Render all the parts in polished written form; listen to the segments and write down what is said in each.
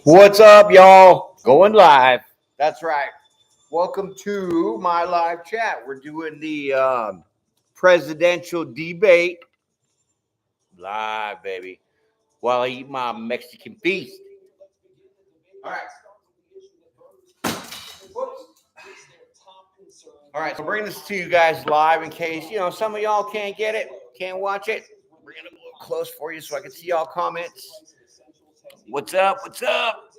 What's up, y'all? Going live. That's right. Welcome to my live chat. We're doing the presidential debate live, baby, while I eat my Mexican feast. All right. All right, so bring this to you guys live in case, some of y'all can't get it, can't watch it. Bring it a little close for you so I can see y'all comments. What's up? What's up?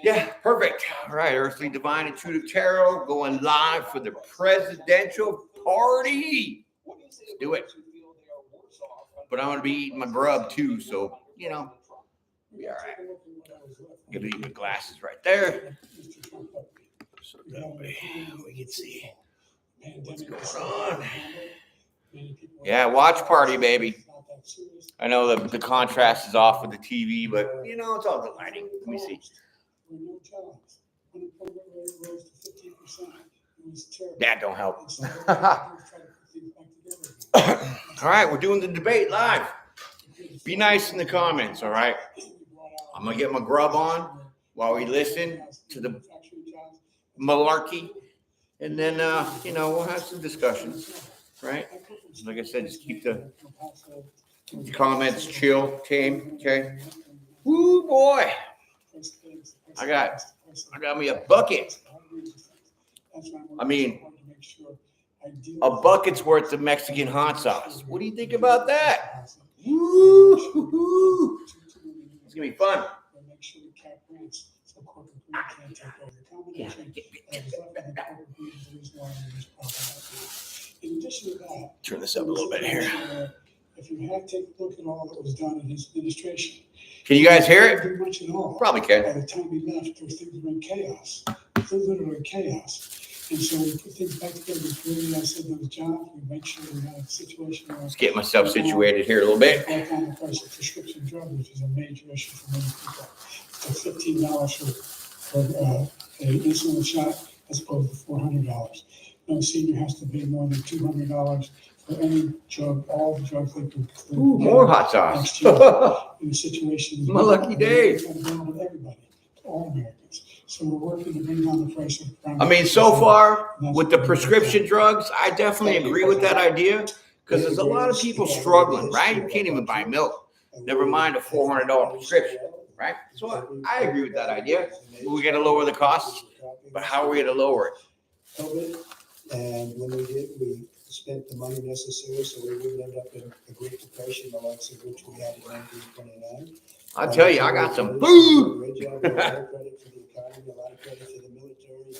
Yeah, perfect. All right, Earthly Divine Intuitive Tarot going live for the presidential party. Let's do it. But I'm going to be eating my grub too, so, be all right. Going to eat my glasses right there. So that way we can see what's going on. Yeah, watch party, baby. I know the contrast is off with the TV, but, it's all the lighting. Let me see. That don't help. All right, we're doing the debate live. Be nice in the comments, all right? I'm going to get my grub on while we listen to the malarkey. And then, we'll have some discussions, right? Like I said, just keep the comments chill, tame, okay? Woo, boy. I got me a bucket. I mean, a bucket's worth of Mexican hot sauce. What do you think about that? Woo! It's going to be fun. Turn this up a little bit here. If you have to take a look at all that was done in his administration. Can you guys hear it? Pretty much at all. Probably can. By the time he left, those things were in chaos. They're literally chaos. And so we put things back together. We created, I said, those jobs. We make sure we have a situation where. Let's get myself situated here a little bit. Back on the price of prescription drugs, which is a major issue for many people. It's $15 for an insulin shot as opposed to $400. No senior has to pay more than $200 for any drug, all the drugs they could. Ooh, more hot sauce. In a situation. My lucky day. It's available to everybody, to all Americans. So we're working to bring down the price of. I mean, so far with the prescription drugs, I definitely agree with that idea because there's a lot of people struggling, right? You can't even buy milk, never mind a $400 prescription, right? So I agree with that idea. We got to lower the costs, but how are we going to lower it? COVID, and when we did, we spent the money necessary so we wouldn't end up in a Great Depression, the likes of which we had in 1929. I'll tell you, I got some food. Great job, a lot of credit for the economy, a lot of credit for the military,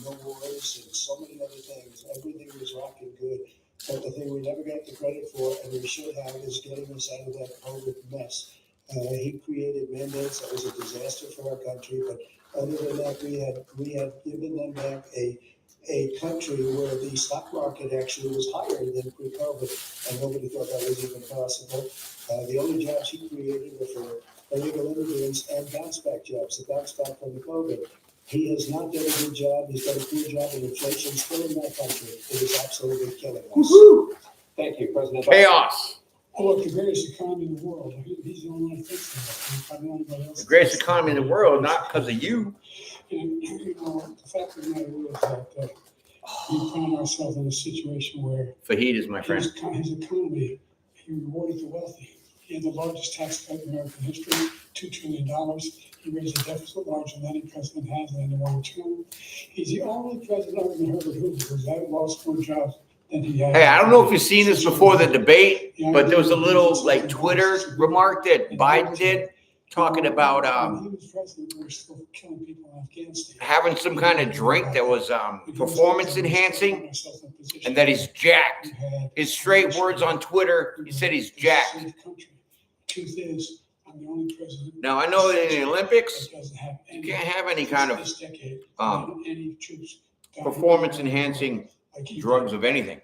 no wars, and so many other things. Everything was rocking good. But the thing we never got the credit for, and we should have, is getting us out of that COVID mess. He created mandates that was a disaster for our country, but other than that, we had given them back a country where the stock market actually was higher than pre-COVID, and nobody thought that was even possible. The only jobs he created were for illegal immigrants and bounce-back jobs, the bounce-back from the COVID. He has not done a good job. He's done a poor job, and inflation still in that country. It is absolutely killing us. Woo-hoo. Thank you, President. Chaos. Oh, look, the greatest economy in the world. He's the only one that thinks that. The greatest economy in the world, not because of you. And, the fact of the matter is that we find ourselves in a situation where Fahid is my friend. his economy, he rewarded the wealthy. He had the largest tax cut in American history, $2 trillion. He raised a deficit larger than any president has in any one term. He's the only president other than Herbert Hoover who's had lost more jobs than he had. Hey, I don't know if you've seen this before the debate, but there was a little Twitter remark that Biden did talking about he was president, we were still killing people in Afghanistan. having some kind of drink that was performance enhancing and that he's jacked. His straight words on Twitter, he said he's jacked. Truth is, I'm the only president. Now, I know that in the Olympics, that doesn't have you can't have any kind of this decade, any troops performance enhancing drugs of anything.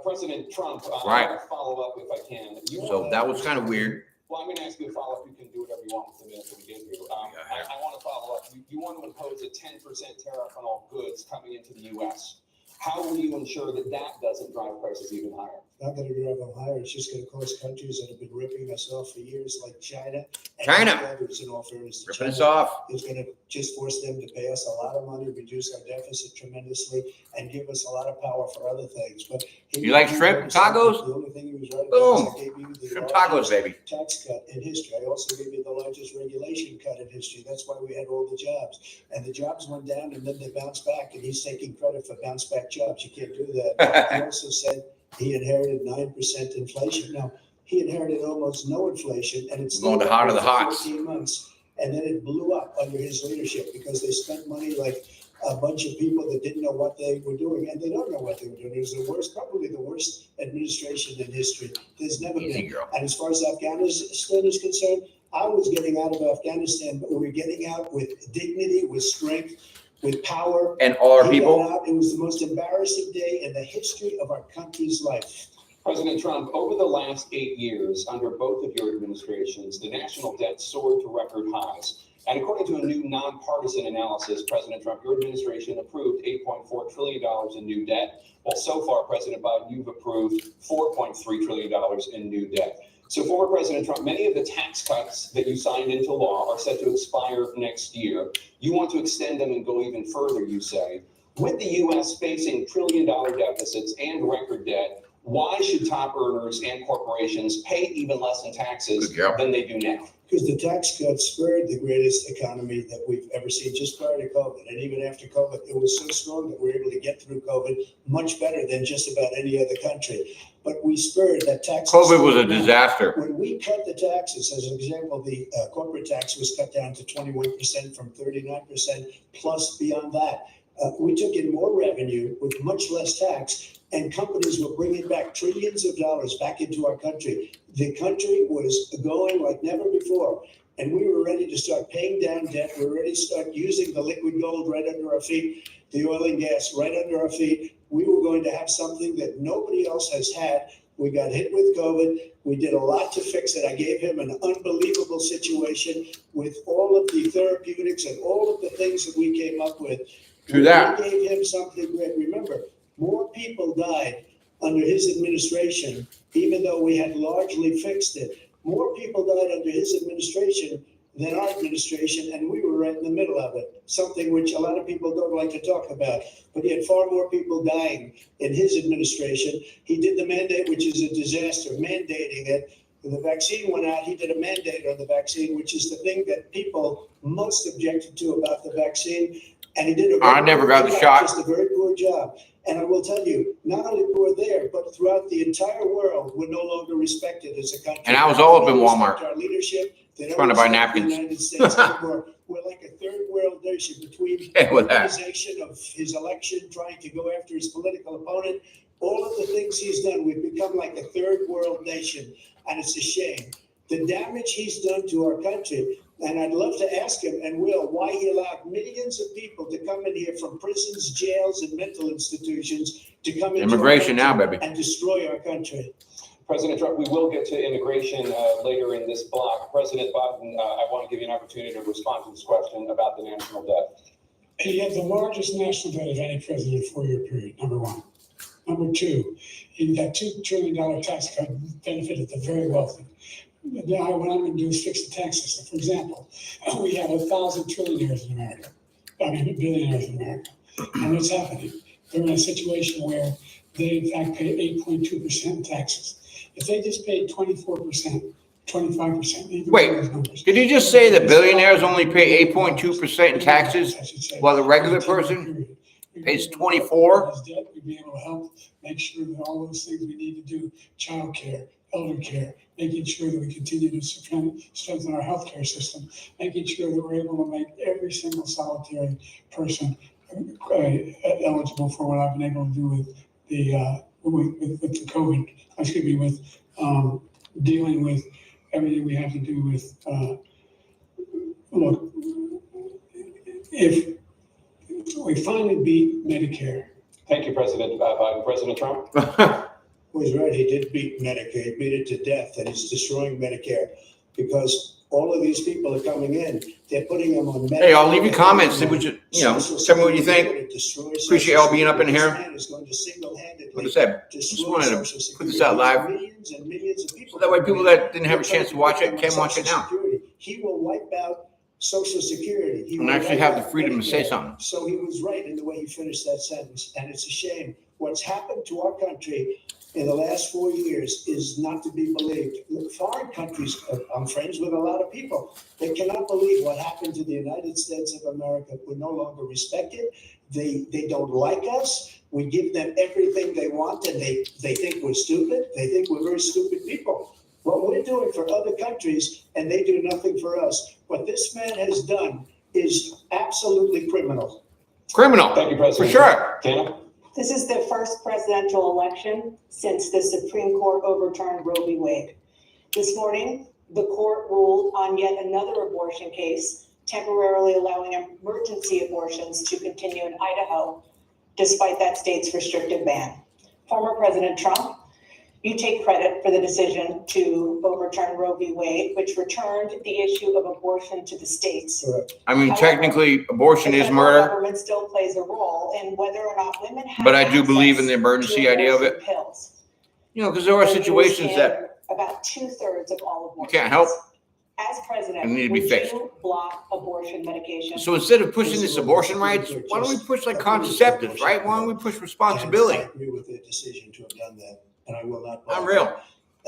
President Trump, Right. I want to follow up if I can. So that was kind of weird. Well, I'm going to ask you to follow up. You can do whatever you want with the minutes that we get here. I want to follow up. You want to impose a 10% tariff on all goods coming into the U.S. How will you ensure that that doesn't drive prices even higher? not gonna drive them higher. It's just gonna cause countries that have been ripping us off for years, like China. And China. others, in all fairness, Ripping us China off. is gonna just force them to pay us a lot of money, reduce our deficit tremendously, and give us a lot of power for other things. But You like shrimp tacos? The only thing he was right about Boom. is I gave you the Shrimp tacos, baby. tax cut in history. I also gave you the largest regulation cut in history. That's why we had all the jobs. And the jobs went down and then they bounced back, and he's taking credit for bounce back jobs. You can't do that. He also said he inherited 9% inflation. Now, he inherited almost no inflation, and it's Going to hot of the hots. 14 months. And then it blew up under his leadership because they spent money like a bunch of people that didn't know what they were doing, and they don't know what they were doing. It was the worst, probably the worst administration in history. There's never Easy, been. girl. And as far as Afghanistan is concerned, I was getting out of Afghanistan, but we were getting out with dignity, with strength, with power. And all our He got people. out. It was the most embarrassing day in the history of our country's life. President Trump, over the last 8 years, under both of your administrations, the national debt soared to record highs. And according to a new nonpartisan analysis, President Trump, your administration approved $8.4 trillion in new debt. Well, so far, President Biden, you've approved $4.3 trillion in new debt. So former President Trump, many of the tax cuts that you signed into law are set to expire next year. You want to extend them and go even further, you say. With the U.S. facing trillion-dollar deficits and record debt, why should top earners and corporations pay even less in taxes Good job. than they do now? Because the tax cuts spurred the greatest economy that we've ever seen just prior to COVID. And even after COVID, it was so strong that we were able to get through COVID much better than just about any other country. But we spurred that tax. COVID was a disaster. When we cut the taxes, as an example, the corporate tax was cut down to 21% from 39%, plus beyond that. We took in more revenue with much less tax, and companies were bringing back trillions of dollars back into our country. The country was going like never before, and we were ready to start paying down debt. We were ready to start using the liquid gold right under our feet, the oil and gas right under our feet. We were going to have something that nobody else has had. We got hit with COVID. We did a lot to fix it. I gave him an unbelievable situation with all of the therapeutics and all of the things that we came up with. True that. We gave him something great. Remember, more people died under his administration, even though we had largely fixed it. More people died under his administration than our administration, and we were right in the middle of it, something which a lot of people don't like to talk about. But he had far more people dying in his administration. He did the mandate, which is a disaster, mandating it. When the vaccine went out, he did a mandate on the vaccine, which is the thing that people most objected to about the vaccine. And he did a I never got the shot. Just a very poor job. And I will tell you, not only poor there, but throughout the entire world, we're no longer respected as a country. And I was all up in They don't respect Walmart. Our leadership. They don't Trying to buy respect napkins. The United States anymore. We're like a third world nation between Yeah, with that. organization of his election, trying to go after his political opponent. All of the things he's done, we've become like a third world nation, and it's a shame. The damage he's done to our country, and I'd love to ask him, and will, why he allowed millions of people to come in here from prisons, jails, and mental institutions to come into our Immigration now, country baby. and destroy our country. President Trump, we will get to immigration later in this block. President Biden, I want to give you an opportunity to respond to this question about the national debt. He had the largest national debt of any president in a 4-year period, number one. Number two, that $2 trillion tax cut benefited the very wealthy. Now, what I'm going to do is fix the tax system. For example, we have 1,000 trillionaires in America. Billionaires in America. And what's happening? They're in a situation where they, in fact, pay 8.2% taxes. If they just paid 24%, 25%, even Wait, those numbers. Did you just say that billionaires only pay 8.2% in taxes, while the regular person pays 24? We'd be able to help make sure that all those things we need to do, childcare, elder care, making sure that we continue to strengthen our healthcare system, making sure that we're able to make every single solitary person eligible for what I've been able to do with the with the COVID. With dealing with everything we have to do with. Look, if we finally beat Medicare. Thank you, President Biden. President Trump? Well, he's right. He did beat Medicare. He beat it to death, and he's destroying Medicare. because all of these people are coming in, they're putting them on. Hey, I'll leave you comments. See what you know. Tell me what you think. Appreciate y'all being up in here. Like I said, just wanted to put this out live. Millions and millions of people. So that way people that didn't have a chance to watch it can watch it now. He will wipe out Social Security. He And will actually wipe have the out freedom to say Medicare. something. So he was right in the way he finished that sentence, and it's a shame. What's happened to our country in the last 4 years is not to be believed. Look, foreign countries, I'm friends with a lot of people, they cannot believe what happened to the United States of America. We're no longer respected. They don't like us. We give them everything they want, and they think we're stupid. They think we're very stupid people. What we're doing for other countries, and they do nothing for us. What this man has done is absolutely criminal. Criminal. Thank you, For President. sure. Tana? This is the first presidential election since the Supreme Court overturned Roe v. Wade. This morning, the court ruled on yet another abortion case, temporarily allowing emergency abortions to continue in Idaho, despite that state's restrictive ban. Former President Trump, you take credit for the decision to overturn Roe v. Wade, which returned the issue of abortion to the states. Correct. I mean, technically, abortion The is federal murder, government still plays a role in whether or not women have but I do believe in access the emergency to idea of abortion it. pills. You know, because there are situations that About 2/3 of all you abortions. can't help. As president, and need to be would fixed. you block abortion medication? So instead of pushing this abortion rights, why don't we push like contraceptives, right? Why don't we push responsibility? And I agree with their decision to have done that, and I will not. block Unreal. it.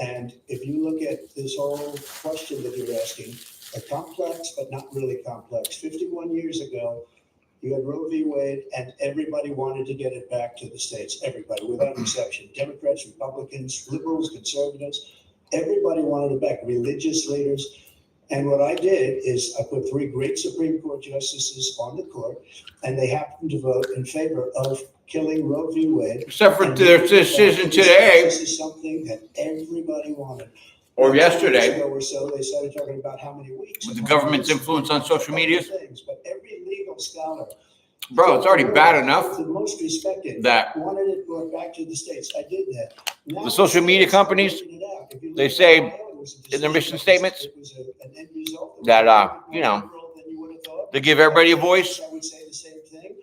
And if you look at this whole question that you're asking, a complex but not really complex. 51 years ago, you had Roe v. Wade, and everybody wanted to get it back to the states. Everybody, without exception. Democrats, Republicans, liberals, conservatives, everybody wanted it back. Religious leaders. And what I did is I put 3 great Supreme Court justices on the court, and they happened to vote in favor of killing Roe v. Wade. Except for their decision today, This is something that everybody wanted. or 2 years yesterday, ago or so, they started talking about how many weeks. with the government's influence on social media. Things, but every legal scholar. Bro, it's already bad enough The most respected. that Wanted it brought back to the states. I did that. Now the social media companies, working it out. If you look they at say Ohio, it was a in their mission decision. statements It was an end result that, was you know, more liberal than you would have thought. they give everybody a voice. I would say the same thing.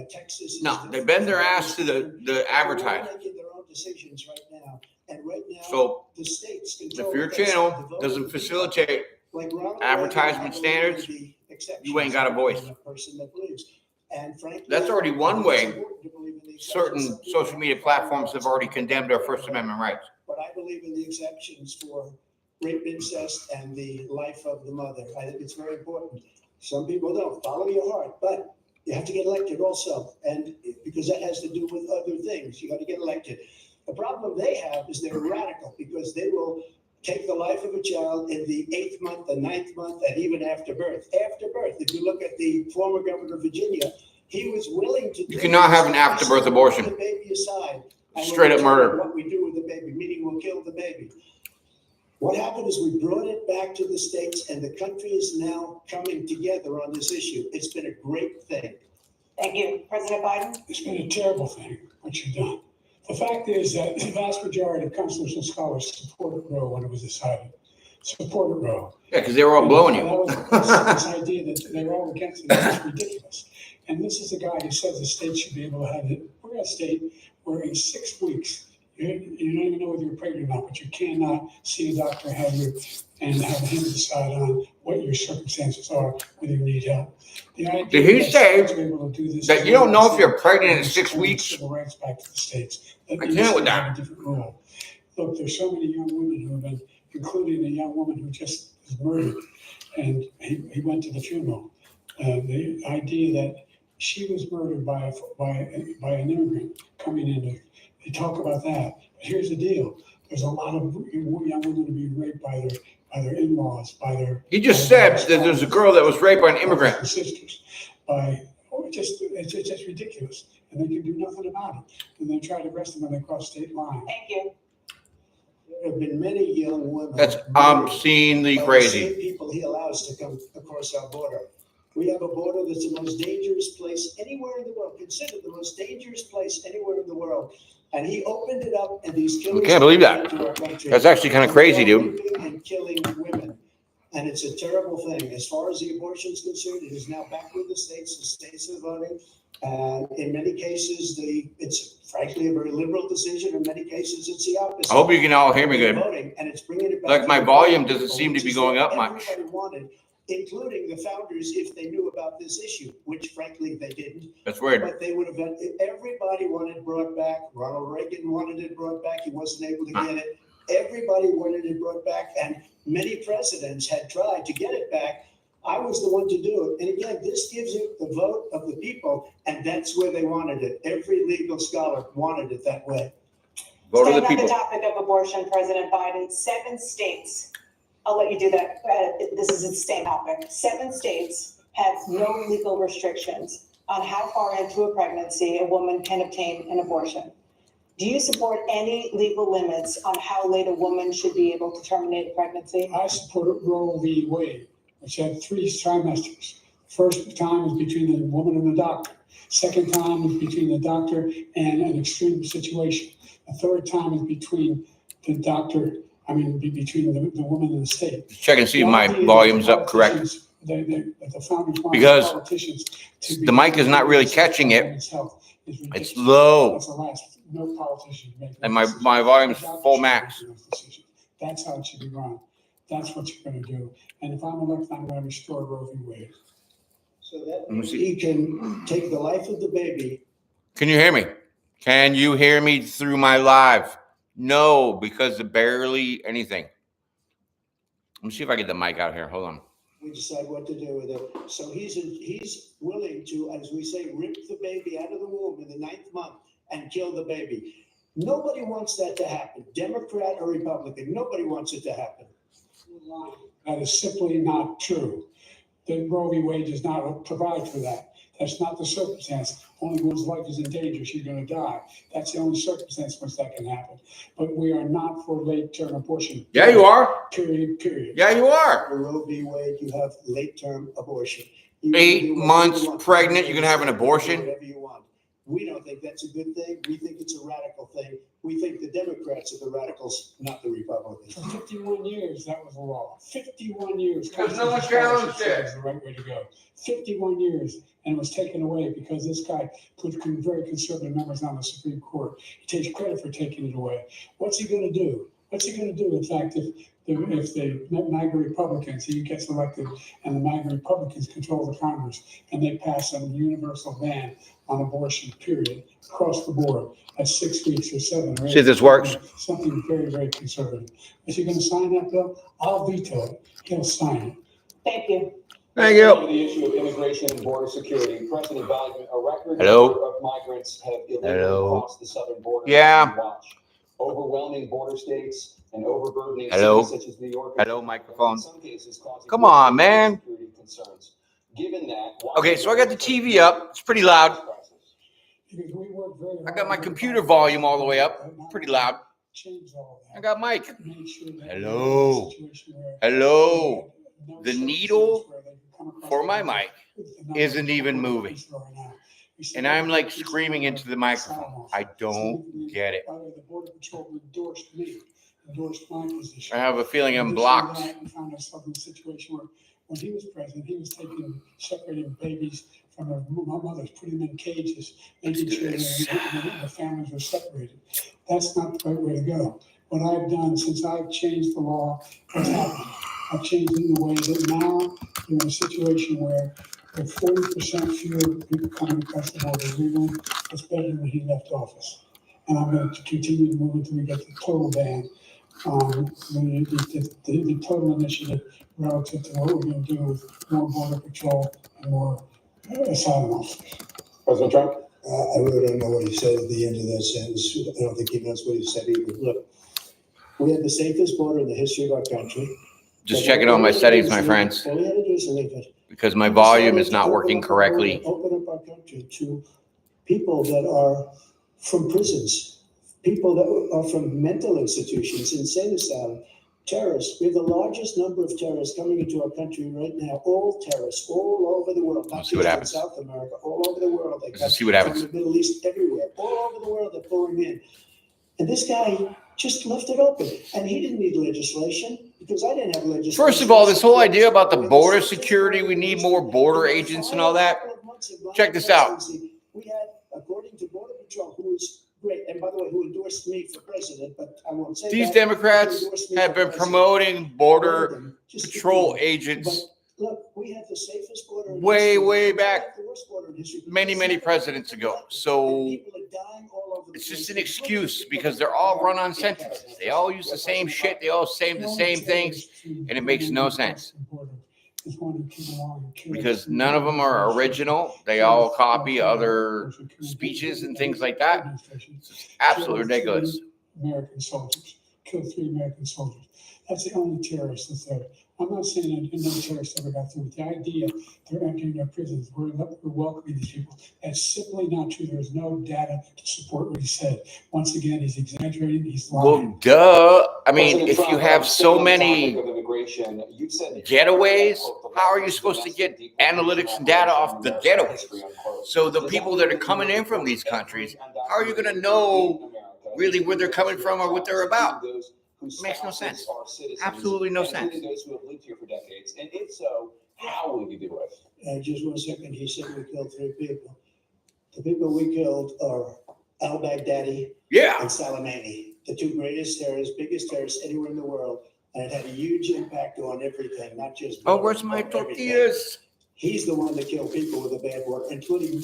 Texas. No, they bend their ass to the They're advertising. making their own decisions right now, and right now. So The states if control. your the best. channel The vote doesn't of the facilitate people. Like Ronald advertisement Reagan, I believe standards, in the exceptions. you ain't got a voice. I'm a person that believes. And frankly, That's already one it's way important to believe in the exceptions. certain Some people social media platforms have already condemned our First Amendment rights. But I believe in the exceptions for rape, incest, and the life of the mother. I think it's very important. Some people don't follow your heart, but you have to get elected also, and because that has to do with other things. You got to get elected. The problem they have is they're radical because they will take the life of a child in the 8th month, the 9th month, and even after birth. After birth, if you look at the former governor of Virginia, he was willing to. You cannot have an after-birth abortion. The baby aside. And Straight up we'll murder. What we do with the baby, meaning we'll kill the baby. What happened is we brought it back to the states, and the country is now coming together on this issue. It's been a great thing. Thank you. President Biden? It's been a terrible thing, what you've done. The fact is that the vast majority of constitutional scholars supported Roe when it was decided. Supported Roe. Yeah, because they were all blowing And you. that was this idea that they were all against it. It's ridiculous. And this is the guy who says the state should be able to have it. We're a state where in 6 weeks, you don't even know whether you're pregnant or not, but you cannot see a doctor, have you, and have him decide on what your circumstances are, whether you need help. The idea Did he that say states are able to do this that is you don't know if you're really pregnant in it's 6 turning weeks? Civil rights back to the states. I can't with that. A different rule. Look, there's so many young women who have been, including a young woman who just was murdered, and he went to the funeral. The idea that she was murdered by an immigrant coming in. They talk about that. But here's the deal: there's a lot of young women being raped by their in-laws, by their. He just said that there's a girl that was raped by an immigrant. Her sisters, it's just ridiculous, and they can do nothing about it. And they try to arrest them when they cross state lines. Thank you. There have been many young women. That's obscenely by the crazy. same people he allows to come across our border. We have a border that's the most dangerous place anywhere in the world, considered the most dangerous place anywhere in the world. And he opened it up, and these killers. I can't believe that. into our country. That's actually kind of crazy, dude. Raping and killing women. And it's a terrible thing. As far as the abortion is concerned, it is now back with the states. The states are voting. And in many cases, it's frankly a very liberal decision. In many cases, it's the opposite. I hope you can all hear me They're good. voting, and it's bringing it back. Like to my the volume people, doesn't seem to which be is going what up much. Everybody wanted, including the founders, if they knew about this issue, which frankly they didn't. That's weird. But they would have, everybody wanted it brought back. Ronald Reagan wanted it brought back. He wasn't able to get it. Everybody wanted it brought back, and many presidents had tried to get it back. I was the one to do it. And again, this gives it the vote of the people, and that's where they wanted it. Every legal scholar wanted it that way. Vote of the Staying on the people. topic of abortion, President Biden, 7 states, I'll let you do that. This is the same topic. 7 states have no legal restrictions on how far into a pregnancy a woman can obtain an abortion. Do you support any legal limits on how late a woman should be able to terminate a pregnancy? I support Roe v. Wade, which had 3 trimesters. First time was between the woman and the doctor. Second time was between the doctor and an extreme situation. The third time is between the doctor, between the woman and the state. Check and see if The my idea that volume's the up correct. politicians- that the founders wanted Because politicians to be- the mic is not really catching it. Women's health is ridiculous. It's low. That's the last, no politician make. And those my decisions. volume's The doctors full should max. make those decisions. That's how it should be run. That's what you're gonna do. And if I'm elected, I'm gonna restore Roe v. Wade. So that Let me see. he can take the life of the baby. Can you hear me? Can you hear me through my live? No, because of barely anything. Let me see if I get the mic out here. Hold on. We decide what to do with it. So he's willing to, as we say, rip the baby out of the womb in the 9th month and kill the baby. Nobody wants that to happen, Democrat or Republican. Nobody wants it to happen. That is simply not true. The Roe v. Wade does not provide for that. That's not the circumstance. Only one's life is in danger, she's gonna die. That's the only circumstance in which that can happen. But we are not for late-term abortion. Yeah, you are. Period. Yeah, you are. For Roe v. Wade, you have late-term abortion. You 8 can do whatever months you want. pregnant, you can have an abortion? Whatever you want. We don't think that's a good thing. We think it's a radical thing. We think the Democrats are the radicals, not the Republicans. For 51 years, that was the law. 51 years. Because no one challenged it. Was the right way to go. 51 years, and it was taken away because this guy put very conservative members on the Supreme Court. He takes credit for taking it away. What's he going to do? What's he going to do? In fact, if the MAGA Republicans, he gets elected, and the MAGA Republicans control the Congress, and they pass a universal ban on abortion, period, across the board, at 6 weeks or 7 or 8. See if this works. Something very, very conservative. Is he going to sign that bill? I'll veto it. He'll sign it. Thank you. Thank you. On the issue of immigration and border security, President Biden, a record Hello? number of migrants have illegally Hello? crossed the southern border. Yeah. on watch. Overwhelming border states and overburdening Hello? cities such as New York. Hello, microphone. In some cases causing Come on, great man. security concerns. Given that. Okay, so I got the TV up. It's pretty loud. Because we work very hard. I got my computer volume all the way up. Pretty loud. Change all that. I got Mike. Make sure that Hello? we're in a situation where Hello? no The circumstance needle where they can come across for my the- mic with the isn't number even of moving. people right now. We see And I'm like that screaming into the microphone. I don't get it. By the way, the Border Patrol endorsed me, endorsed my position. I have a feeling I'm In addition to blocked. that, We found ourselves in a situation where, when he was president, he was separating babies from their mothers, putting them in cages, making sure that the families were separated. That's not the right way to go. What I've done since I've changed the law, what's happened? I've changed it in a way that now you're in a situation where with 40% fewer people coming across the border legally, it's better than when he left office. And I'm going to continue to move until we get the total ban on the total initiative relative to what we're going to do with more border patrol and more asylum officers. President Trump? I really don't know what he said at the end of that sentence. I don't think he knows what he said either. Look, we had the safest border in the history of our country. Just checking all my settings, my friends, All we had to do is leave it. because my volume is not working correctly. Open up our country to people that are from prisons, people that are from mental institutions, insane asylum, terrorists. We have the largest number of terrorists coming into our country right now, all terrorists, all over the world, not Let's see what just in happens. South America, all over the world. They Let's come see what happens. from the Middle East, everywhere, all over the world, they're pouring in. And this guy just left it open, and he didn't need legislation. because I didn't have legislation. First of all, this whole idea about the border security, we need more border agents and all that. Check this out. We had, according to Border Patrol, who is great, and by the way, who endorsed me for president, but I won't say that. These Democrats Who endorsed me have for been president. promoting border Just keep patrol going. agents But look, we have the safest border. in way, history. way We have back, the worst border in history. many presidents ago. So People are dying all over the it's just place. an excuse because they're all run on sentences. They all use the same shit. They all say the same things. and it makes no sense. Because none of them are original. They all copy other speeches and things like that. It's absolutely ridiculous. American soldiers, killed 3 American soldiers. That's the only terrorist that's there. I'm not saying that no terrorist ever got through. The idea they're entering their prisons, we're welcoming these people. That's simply not true. There's no data to support what he said. Once again, he's exaggerating. He's lying. Well, duh. I mean, President if Trump, you have staying so on the many topic of immigration, you said that- getaways, how are you supposed to get analytics and data off the getaways? So the people that are coming in from these countries, how are you going to know really where they're coming from or what they're about? Makes no sense. Absolutely no sense. Those who have lived here for decades, and if so, how will you do it? Just 1 second, he said we killed 3 people. The people we killed are al-Baghdadi Yeah. and Soleimani, the 2 greatest terrorists, biggest terrorists anywhere in the world. And it had a huge impact on everything, not just. Oh, where's my on everything. tortillas? He's the one that killed people with a bad word, including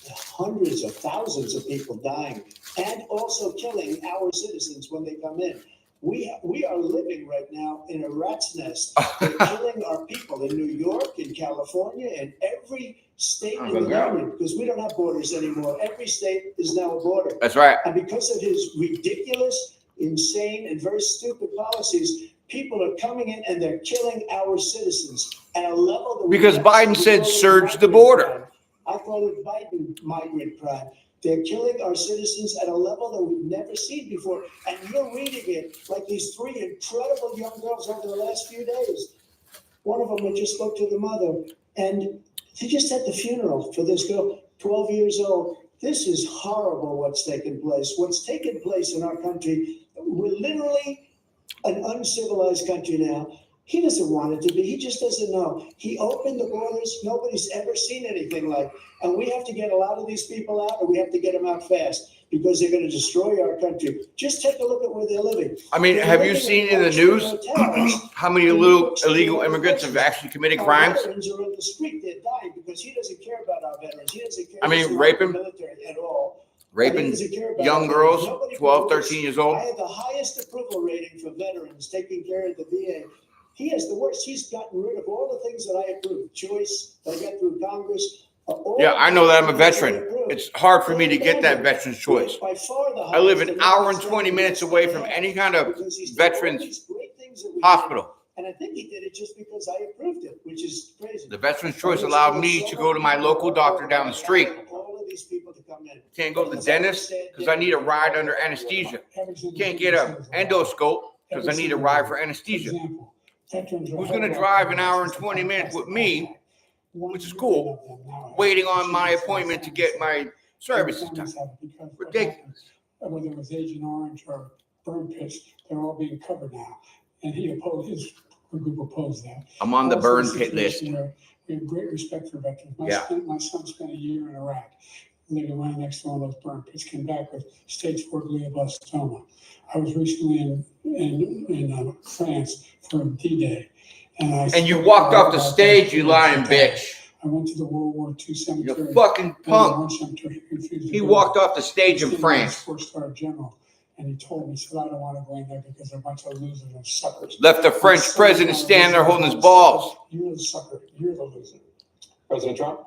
hundreds of thousands of people dying and also killing our citizens when they come in. We are living right now in a rat's nest. They're killing our people in New York, in California, in every state in the union, because we don't have borders anymore. Every state is now a border. That's right. And because of his ridiculous, insane, and very stupid policies, people are coming in and they're killing our citizens at a level that we Because never Biden seen. said We call it surge the migrant border. crime. I call it Biden migrant crime. They're killing our citizens at a level that we've never seen before. And you're reading it like these 3 incredible young girls over the last few days. One of them, I just spoke to the mother, and she just at the funeral for this girl, 12 years old. This is horrible what's taken place. What's taken place in our country, we're literally an uncivilized country now. He doesn't want it to be. He just doesn't know. He opened the borders. Nobody's ever seen anything like. And we have to get a lot of these people out, and we have to get them out fast because they're going to destroy our country. Just take a look at where they're living. I mean, They're have you living seen in the luxury news hotels. how many illegal immigrants have actually committed Our crimes? veterans are on the street. They're dying because he doesn't care about our veterans. He doesn't care. I mean, about the raping? military at all. Raping young girls, 12, 13 years old. I had the highest approval rating for veterans taking care of the VA. He has the worst. He's gotten rid of all the things that I approved. Choice that I got through Congress. Yeah, I know that I'm a veteran. It's hard for me to get that veteran's choice. By far the I live highest an hour and amount of 20 minutes away from any kind of because he's done all veterans these great things that we hospital. did. And I think he did it just because I approved it, which is crazy. The veteran's choice allowed me to go to my local doctor down the street. All of these people to come in. Can't go to the dentist because I need a ride under anesthesia. Can't get a endoscope because I need a ride for anesthesia. Who's gonna drive an hour and 20 minutes with me, which is cool, waiting on my appointment to get my services done? Ridiculous. Whether it was Agent Orange or burn pits, they're all being covered now. And he opposed, his group opposed that. I'm on the Also, burn a pit list. situation where we have great respect for veterans. Yeah. My son spent a year in Iraq, living right next to all those burn pits, came back with stage 4 glioblastoma. I was recently in France for D-Day. And you walked off the stage, you lying bitch. I went to the World War II cemetery. You fucking punk. He walked off the stage in France. 4-star general, and he told me, he said, I don't want to go in there because they're a bunch of losers and suckers. Left the French president standing there holding his balls. You're the sucker. You're the loser. President Trump?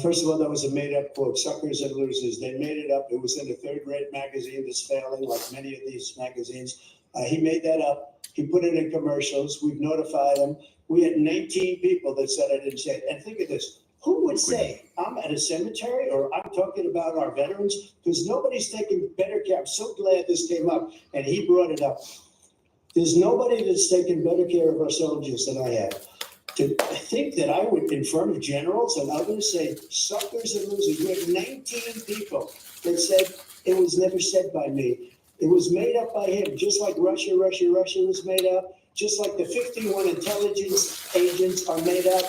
First of all, that was a made-up quote, suckers and losers. They made it up. It was in a third-rate magazine that's failing, like many of these magazines. He made that up. He put it in commercials. We've notified him. We had 19 people that said I didn't say it. And think of this. Who would say I'm at a cemetery or I'm talking about our veterans? Because nobody's taking better care. I'm so glad this came up and he brought it up. There's nobody that's taken better care of our soldiers than I have. To think that I would, in front of generals and others, say suckers and losers. We have 19 people that said it was never said by me. It was made up by him, just like Russia was made up, just like the 51 intelligence agents are made up,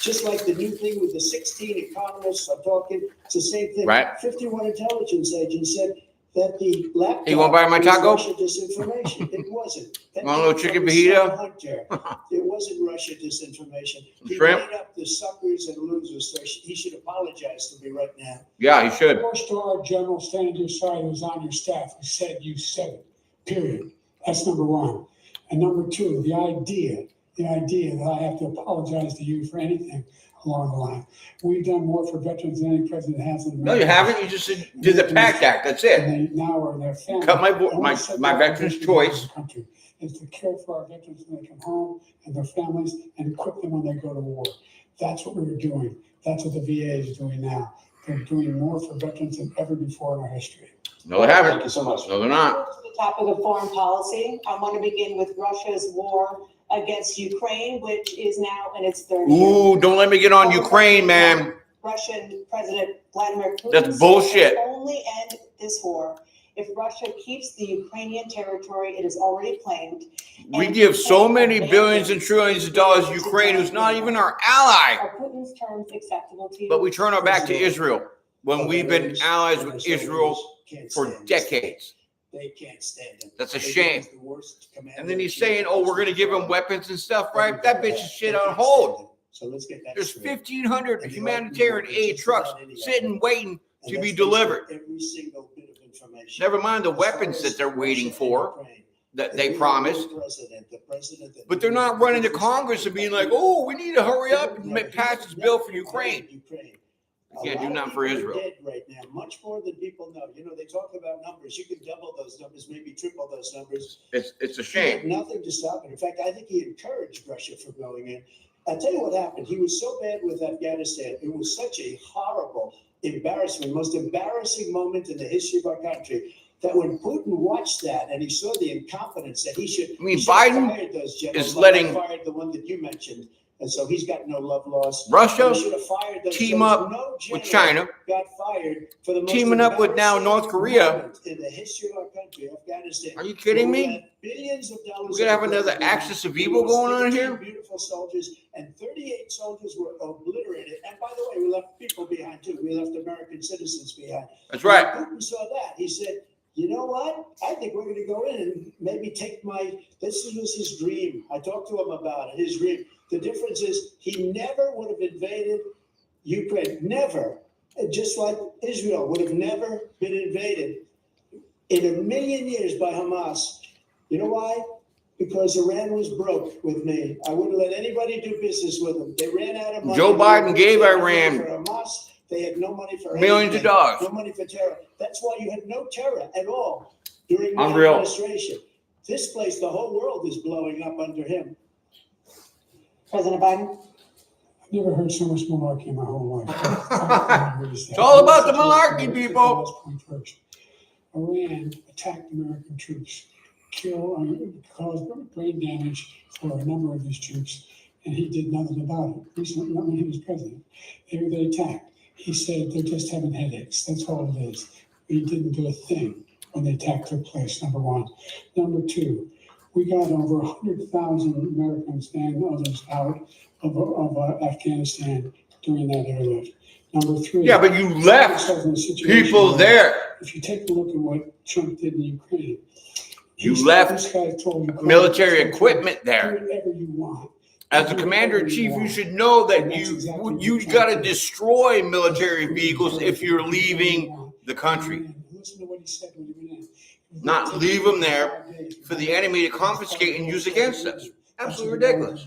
just like the new thing with the 16 economists are talking, it's the same thing. Right. 51 intelligence agents said that the laptop. You wanna buy my was taco? Russia disinformation. It wasn't. That Want a little came chicken from fajita? Sam Hunter. It wasn't Russia disinformation. He Shrimp? made up the suckers and losers, so he should apologize to me right now. Yeah, he should. First to our general standing to your side who was on your staff who said you said it, period. That's number one. And number two, the idea that I have to apologize to you for anything along the line. We've done more for veterans than any president has in No, America. you haven't. You just did the PACT Act. That's it. And they now are in their family. Cut my And we my said my that veteran's in this choice. country is to care for our veterans when they come home and their families and equip them when they go to war. That's what we were doing. That's what the VA is doing now. They're doing more for veterans than ever before in our history. No, they haven't. Thank you so much. No, they're not. To the topic of foreign policy, I want to begin with Russia's war against Ukraine, which is now in its third year. Ooh, don't let me get on Ukraine, man. Russian President Vladimir Putin. That's said bullshit. it will only end this war if Russia keeps the Ukrainian territory it has already claimed. We and give so and many abandon billions and trillions of dollars to Ukraine, who's not even our ally. Are Putin's terms acceptable to you? But we turn our back to Israel when we've been allies with Israel for decades. They can't stand him. That's a They shame. think he's the worst commander And then he's in chief. saying, "Oh, we're going to give them weapons and stuff," right? That bitch is shit on hold. So let's get that There's straight. 1,500 humanitarian aid trucks sitting waiting And to be that's delivered. every single bit of information. Never mind the As far weapons as that they're waiting Russia for, and Ukraine, that if they we have promised. no president, the president that- But they're not running to Congress and being like, "Oh, we need to hurry up and pass this bill for Ukraine." We can't do nothing for Israel. Dead right now, much more than people know. You know, they talk about numbers. You can double those numbers, maybe triple those numbers. It's a He had shame. nothing to stop it. In fact, I think he encouraged Russia from going in. I'll tell you what happened. He was so bad with Afghanistan. It was such a horrible embarrassment, most embarrassing moment in the history of our country, that when Putin watched that and he saw the incompetence that he should. I mean, he should have Biden fired those generals, is like he letting- fired the one that you mentioned. And so he's got no love lost. Russia He should have fired those team generals. up No with general China, got fired for the most teaming up with now North embarrassing Korea. moment in the history of our country, Afghanistan. Are you kidding We me? had billions of dollars. We're gonna have of another equipment. axis of We evil lost going on 13 here. Beautiful soldiers, and 38 soldiers were obliterated. And by the way, we left people behind too. We left American citizens behind. That's right. When Putin saw that, he said, "You know what? I think we're going to go in and maybe take my." This was his dream. I talked to him about it. His dream. The difference is he never would have invaded Ukraine. Never. Just like Israel would have never been invaded in a million years by Hamas. You know why? Because Iran was broke with me. I wouldn't let anybody do business with them. They ran out of money. Joe Biden gave They had no Iran money for Hamas. They had no money for millions of anything. dollars. No money for terror. That's why you had no terror at all during my Unreal. administration. This place, the whole world is blowing up under him. President Biden? I've never heard so much malarkey in my whole life. It's all about the malarkey, people. Last point first. Iran attacked American troops, caused brain damage for a number of these troops, and he did nothing about it. Recently, not when he was president, they attacked. He said they're just having headaches. That's all it is. He didn't do a thing when the attack took place. Number one. Number two, we got over 100,000 Americans and others out of Afghanistan during that airlift. Number three. Yeah, but you left people there. If you take a look at what Trump did in Ukraine. You left this guy told Ukraine, military equipment there. Do whatever you want. As a commander in chief, you should know that you got to destroy military vehicles if you're leaving the country. Listen to what he said when he went in. Not leave them there for the enemy to confiscate and use against us. Absolutely ridiculous.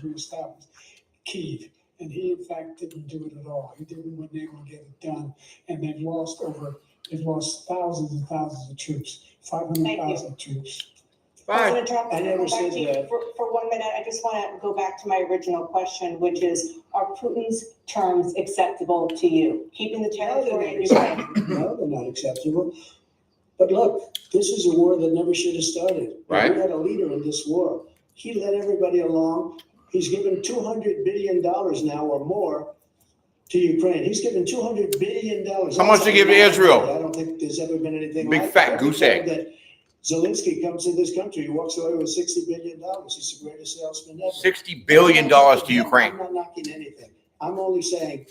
Kyiv, and he in fact didn't do it at all. He didn't when they were getting it done, and they've lost thousands and thousands of troops, 500,000 troops. Fine. President Trump, I never go back said to you that. For 1 minute, I just want to go back to my original question, which is, are Putin's terms acceptable to you? Keeping the territory in Ukraine? No, they're not acceptable. But look, this is a war that never should have started. Right. We had a leader in this war. He led everybody along. He's given $200 billion now or more to Ukraine. He's given $200 billion. How much to give to Israel? I don't think there's ever been anything Big like fat that. goose egg. That Zelensky comes to this country, he walks away with $60 billion. He's the greatest salesman ever. $60 billion to Ukraine. I'm not knocking anything. I'm only saying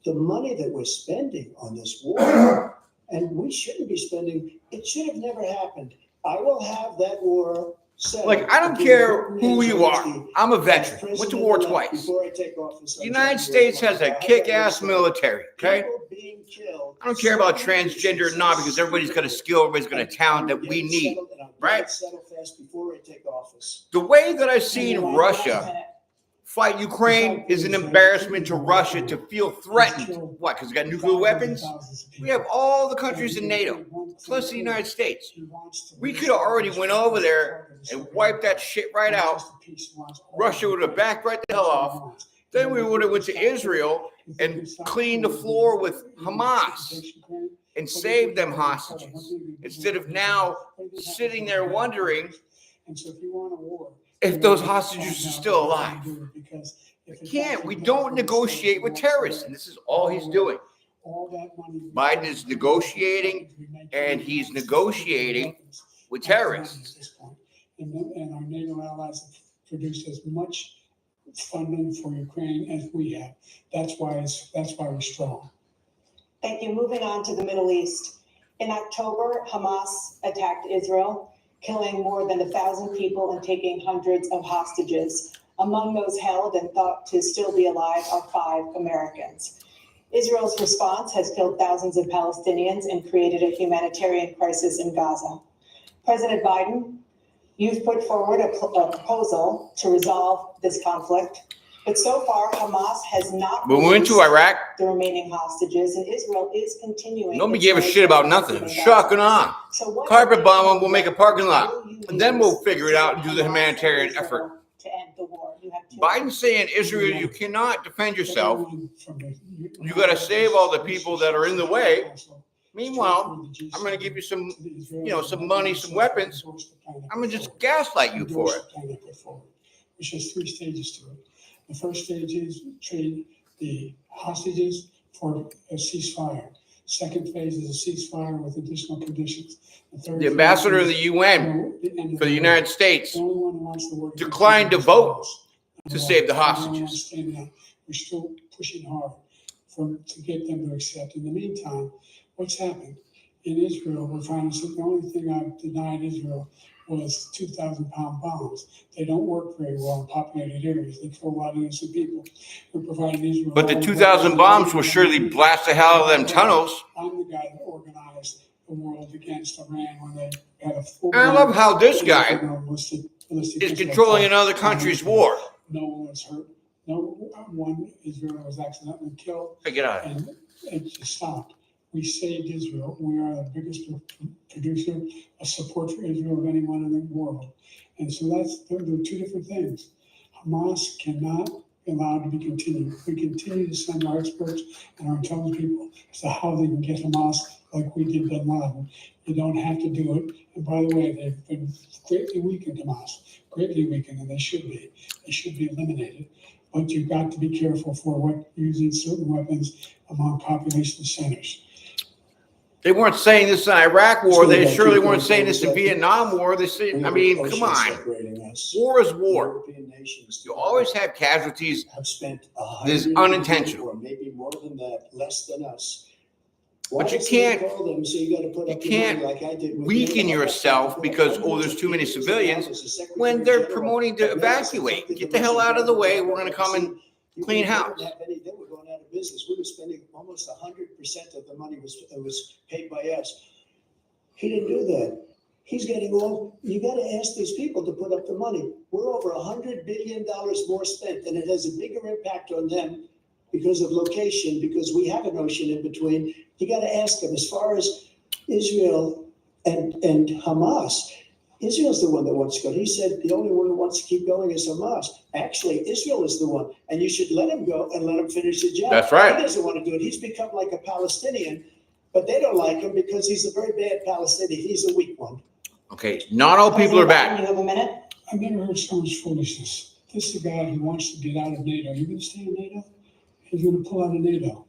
the money that we're spending on this war, and we shouldn't be spending, it should have never happened. I will have that war settled. Like, I don't between care Putin who and you are. Zelensky I'm a as veteran. Went to president war elect twice. Before I take office. The United States has a kick-ass military, okay? People being killed. I don't care about transgender or not, because everybody's got a skill, everybody's got a talent that we need, right? Settle fast before I take office. The way that I've seen Russia fight Ukraine is an embarrassment to Russia to feel threatened. What, because we got nuclear weapons? We have all the countries in NATO, plus the United States. We could have already went over there and wiped that shit right out. Russia would have backed right the hell off. Then we would have went to Israel and cleaned the floor with Hamas and saved them hostages, instead of now sitting there wondering if those hostages are still alive. We can't. We don't negotiate with terrorists, and this is all he's doing. Biden is negotiating, and he's negotiating with terrorists. And our NATO allies have produced as much funding for Ukraine as we have. That's why we're strong. Thank you. Moving on to the Middle East. In October, Hamas attacked Israel, killing more than 1,000 people and taking hundreds of hostages. Among those held and thought to still be alive are 5 Americans. Israel's response has killed thousands of Palestinians and created a humanitarian crisis in Gaza. President Biden, you've put forward a proposal to resolve this conflict, but so far Hamas has not When we went to Iraq, the remaining hostages, and Israel is continuing. nobody gave a shit about nothing. Shocking on. So what Carpet bomb them, we'll make a parking lot. will you And then we'll use figure it out and do the Hamas humanitarian and Israel effort. to end the war? You have 2 Biden's saying, Israel, you cannot defend yourself. You got to save all the people that are in the way. Meanwhile, I'm going to give you some, some money, some weapons. I'm going to just gaslight you for it. Which has 3 stages to it. The first stage is trade the hostages for a ceasefire. Second phase is a ceasefire with additional conditions. The ambassador of the UN for the United States declined to vote to save the hostages. We're still pushing hard to get them to accept. In the meantime, what's happened in Israel? We're finding the only thing I've denied Israel was 2,000-pound bombs. They don't work very well in populated areas. They kill a lot of innocent people. We're providing Israel. But the 2,000 bombs will surely blast the hell out of them tunnels. I'm the guy that organized the world against Iran when they had a full. And I love how this guy is controlling another country's war. No one was hurt. No one Israel was accidentally killed. Hey, get out of here. And it just stopped. We saved Israel. We are the biggest producer of support for Israel of anyone in the world. And so there are 2 different things. Hamas cannot be allowed to be continued. We continue to send our experts and our intelligence people as to how they can get Hamas like we did bin Laden. You don't have to do it. And by the way, they've been greatly weakened, Hamas, greatly weakened, and they should be. They should be eliminated. But you've got to be careful for using certain weapons among population centers. They weren't saying this in the Iraq war. They surely weren't saying this in the Vietnam war. They say, I mean, come on. War is war. You always have casualties. Have spent This is unintentional. or maybe more than that, less than us. But you can't weaken yourself because, there's too many civilians when they're promoting to evacuate. Get the hell out of the way. We're going to come and clean house. They were going out of business. We were spending almost 100% of the money was paid by us. He didn't do that. He's getting all. You got to ask these people to put up the money. We're over $100 billion more spent, and it has a bigger impact on them because of location, because we have an ocean in between. You got to ask them. As far as Israel and Hamas, Israel's the one that wants to go. He said the only one who wants to keep going is Hamas. Actually, Israel is the one, and you should let him go and let him finish the job. That's right. He doesn't want to do it. He's become like a Palestinian, but they don't like him because he's a very bad Palestinian. He's a weak one. Okay, not all people are bad. You have a minute? I've never heard so much foolishness. This is a guy who wants to get out of NATO. You're going to stay in NATO? He's going to pull out of NATO.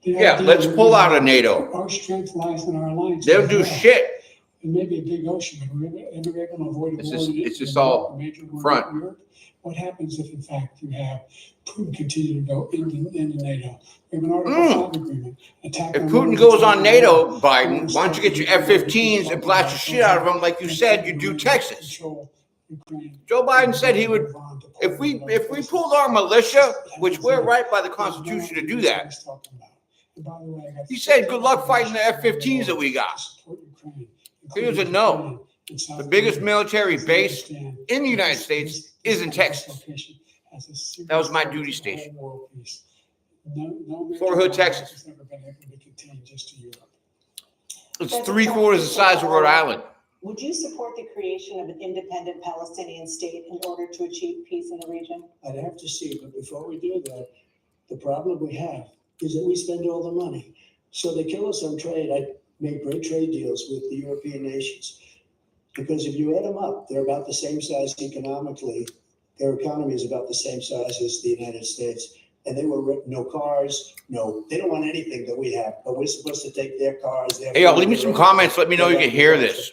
Yeah, let's pull out of NATO. Our strength lies in our alliance. They'll do shit. It may be a big ocean, but we're ever going to avoid a It's war just- in it, it's just a all major war front. in Europe? What happens if, in fact, you have Putin continue to go into NATO? We have an Article 5 agreement. Attack If on Putin one goes attack on NATO, one. Biden, why don't you get your F-15s and blast the shit out of them like you said you do Texas? Control Ukraine. Joe Biden said he would, if we pulled our militia, which we're right by the Constitution to do that, he said, good luck fighting the F-15s that we got. Here's a no. The biggest military base in the United States is in Texas. That was my duty station. Fort Hood, Texas. It's 3/4 the size of Rhode Island. Would you support the creation of an independent Palestinian state in order to achieve peace in the region? I'd have to see, but before we do that, the problem we have is that we spend all the money. So they kill us on trade. I make great trade deals with the European nations. Because if you add them up, they're about the same size economically. Their economy is about the same size as the United States. And they were no cars, they don't want anything that we have, but we're supposed to take their cars. Hey, yo, leave me some comments. Let me know you can hear this.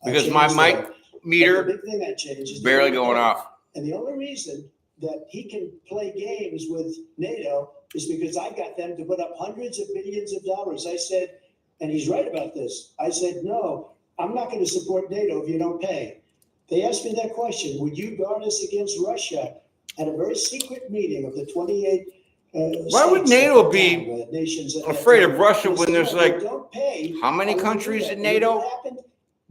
Because my mic meter The big thing I changed is barely going off. And the only reason that he can play games with NATO is because I got them to put up hundreds of billions of dollars. I said, and he's right about this. I said, no, I'm not going to support NATO if you don't pay. They asked me that question. Would you guard us against Russia at a very secret meeting of the 28 Why would states NATO at be that time, nations at that afraid time? of Russia when there's They said, like, don't pay, how many I won't do countries that. in And you know NATO? what happened?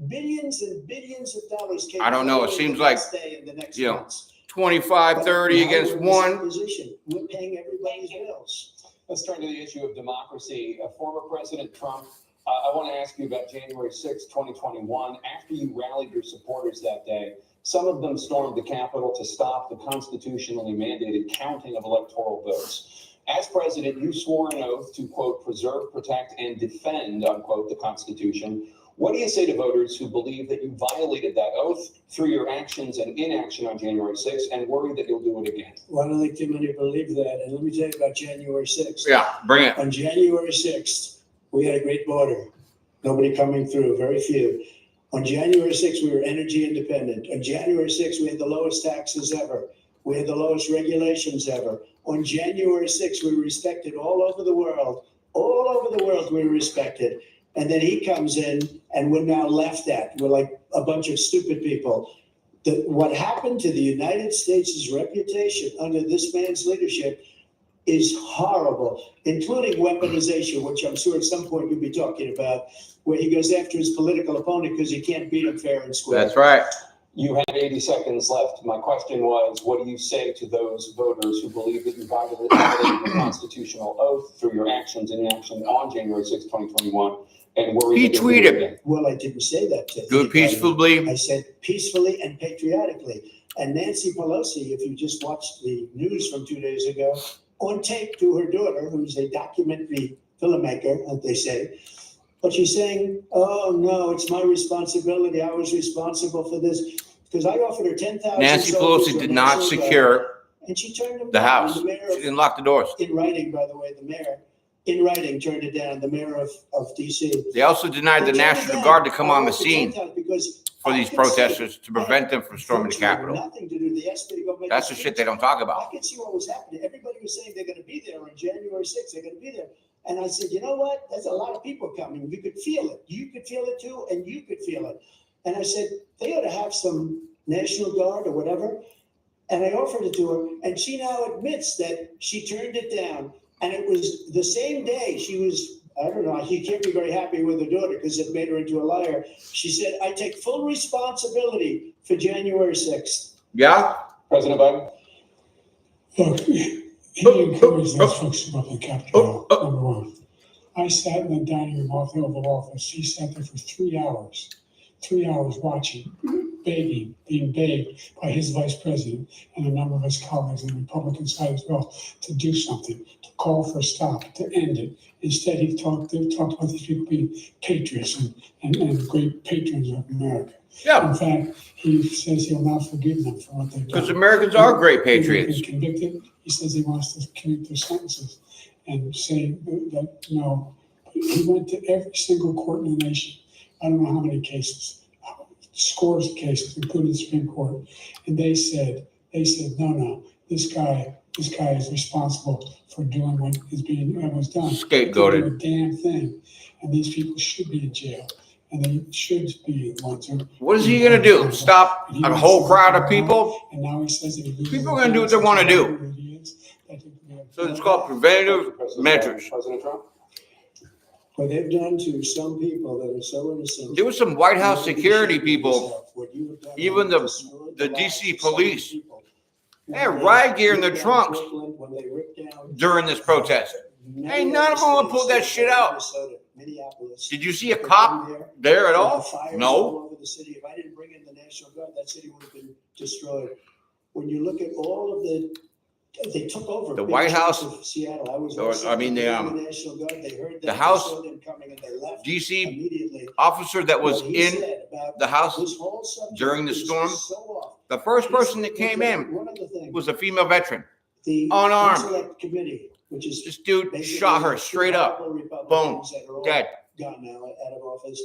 Billions and billions of dollars came. I don't know. It the seems next like, day and the next you know, months. 25, 30 But now against we're in the same one. position. We're paying everybody's bills. Let's turn to the issue of democracy. Former President Trump, I want to ask you about January 6, 2021. After you rallied your supporters that day, some of them stormed the Capitol to stop the constitutionally mandated counting of electoral votes. As president, you swore an oath to, quote, preserve, protect, and defend, unquote, the Constitution. What do you say to voters who believe that you violated that oath through your actions and inaction on January 6th and worry that you'll do it again? Well, I don't think too many believe that. And let me tell you about January 6th. Yeah, bring it. On January 6th, we had a great border. Nobody coming through, very few. On January 6th, we were energy independent. On January 6th, we had the lowest taxes ever. We had the lowest regulations ever. On January 6th, we were respected all over the world. All over the world, we were respected. And then he comes in and we're now laughed at. We're like a bunch of stupid people. What happened to the United States' reputation under this man's leadership is horrible, including weaponization, which I'm sure at some point you'll be talking about, where he goes after his political opponent because he can't beat him fair and square. That's right. You have 80 seconds left. My question was, what do you say to those voters who believe that you violated the constitutional oath through your actions and inaction on January 6, 2021, and worry He that you'll do it tweeted. again? Well, I didn't say that to Do it anybody. peacefully. I said peacefully and patriotically. And Nancy Pelosi, if you just watched the news from 2 days ago, on tape to her daughter, who's a documentary filmmaker, as they say, but she's saying, oh, no, it's my responsibility. I was responsible for this. Because I offered her 10,000. Nancy Pelosi did not secure and she turned them the down. House. The mayor She of, didn't lock the doors. in writing, by the way, the mayor, in writing, turned it down. The mayor of DC. They also denied the National Guard to come on the scene because for these protesters to prevent them from storming the Capitol. Nothing to do. They asked me to go make That's a the shit speech. they don't talk I about. could see what was happening. Everybody was saying they're going to be there on January 6th. They're going to be there. And I said, you know what? There's a lot of people coming. You could feel it. You could feel it too, and you could feel it. And I said, they ought to have some National Guard or whatever. And I offered it to her, and she now admits that she turned it down. And it was the same day she was, I don't know, she can't be very happy with her daughter because it made her into a liar. She said, I take full responsibility for January 6th. Yeah? President Biden? Look, he encouraged those folks to go to the Capitol, number one. I sat in the dining room off the Oval Office. He sat there for 3 hours watching, being begged by his vice president and a number of his colleagues on the Republican side as well to do something, to call for a stop, to end it. Instead, he talked about these people being patriots and great patrons of America. Yeah. In fact, he says he'll not forgive them for what they've done. Because Americans are great They've patriots. been convicted. He says he wants to commute their sentences and say that, no, he went to every single court in the nation I don't know how many cases, scores of cases, including the Supreme Court. And they said, no, this guy is responsible for doing what was done. Scapegoated. They did a damn thing. And these people should be in jail. And they should be the ones who. What is he gonna do? Stop a whole crowd of people? And now he says that he loses. People are gonna do what they wanna do. So it's called preventative measures. President Trump? What they've done to some people that are so innocent. There was some White House security people, What you have done even is destroyed the lives DC of so many police. people. They had When riot gear in their ripped down trunks Brooklyn, when they ripped down during this protest. many Ain't none of them gonna pull that shit out. Minnesota, Minneapolis. Did you see a cop there at The all? fires No. all over the city. If I didn't bring in the National Guard, that city would have been destroyed. When you look at all of they took over The big White chunks House- of Seattle. I was or, also I mean, the, the National Guard. They heard that, the House- they saw them coming and they left DC immediately. officer that was What he in said about the house this whole subject during the is storm, so off. the first person that came in One other thing, was a female veteran. the unarmed. Select Committee, which is This dude basically shot her straight up, all the Republicans that are all dead. gone now out of office.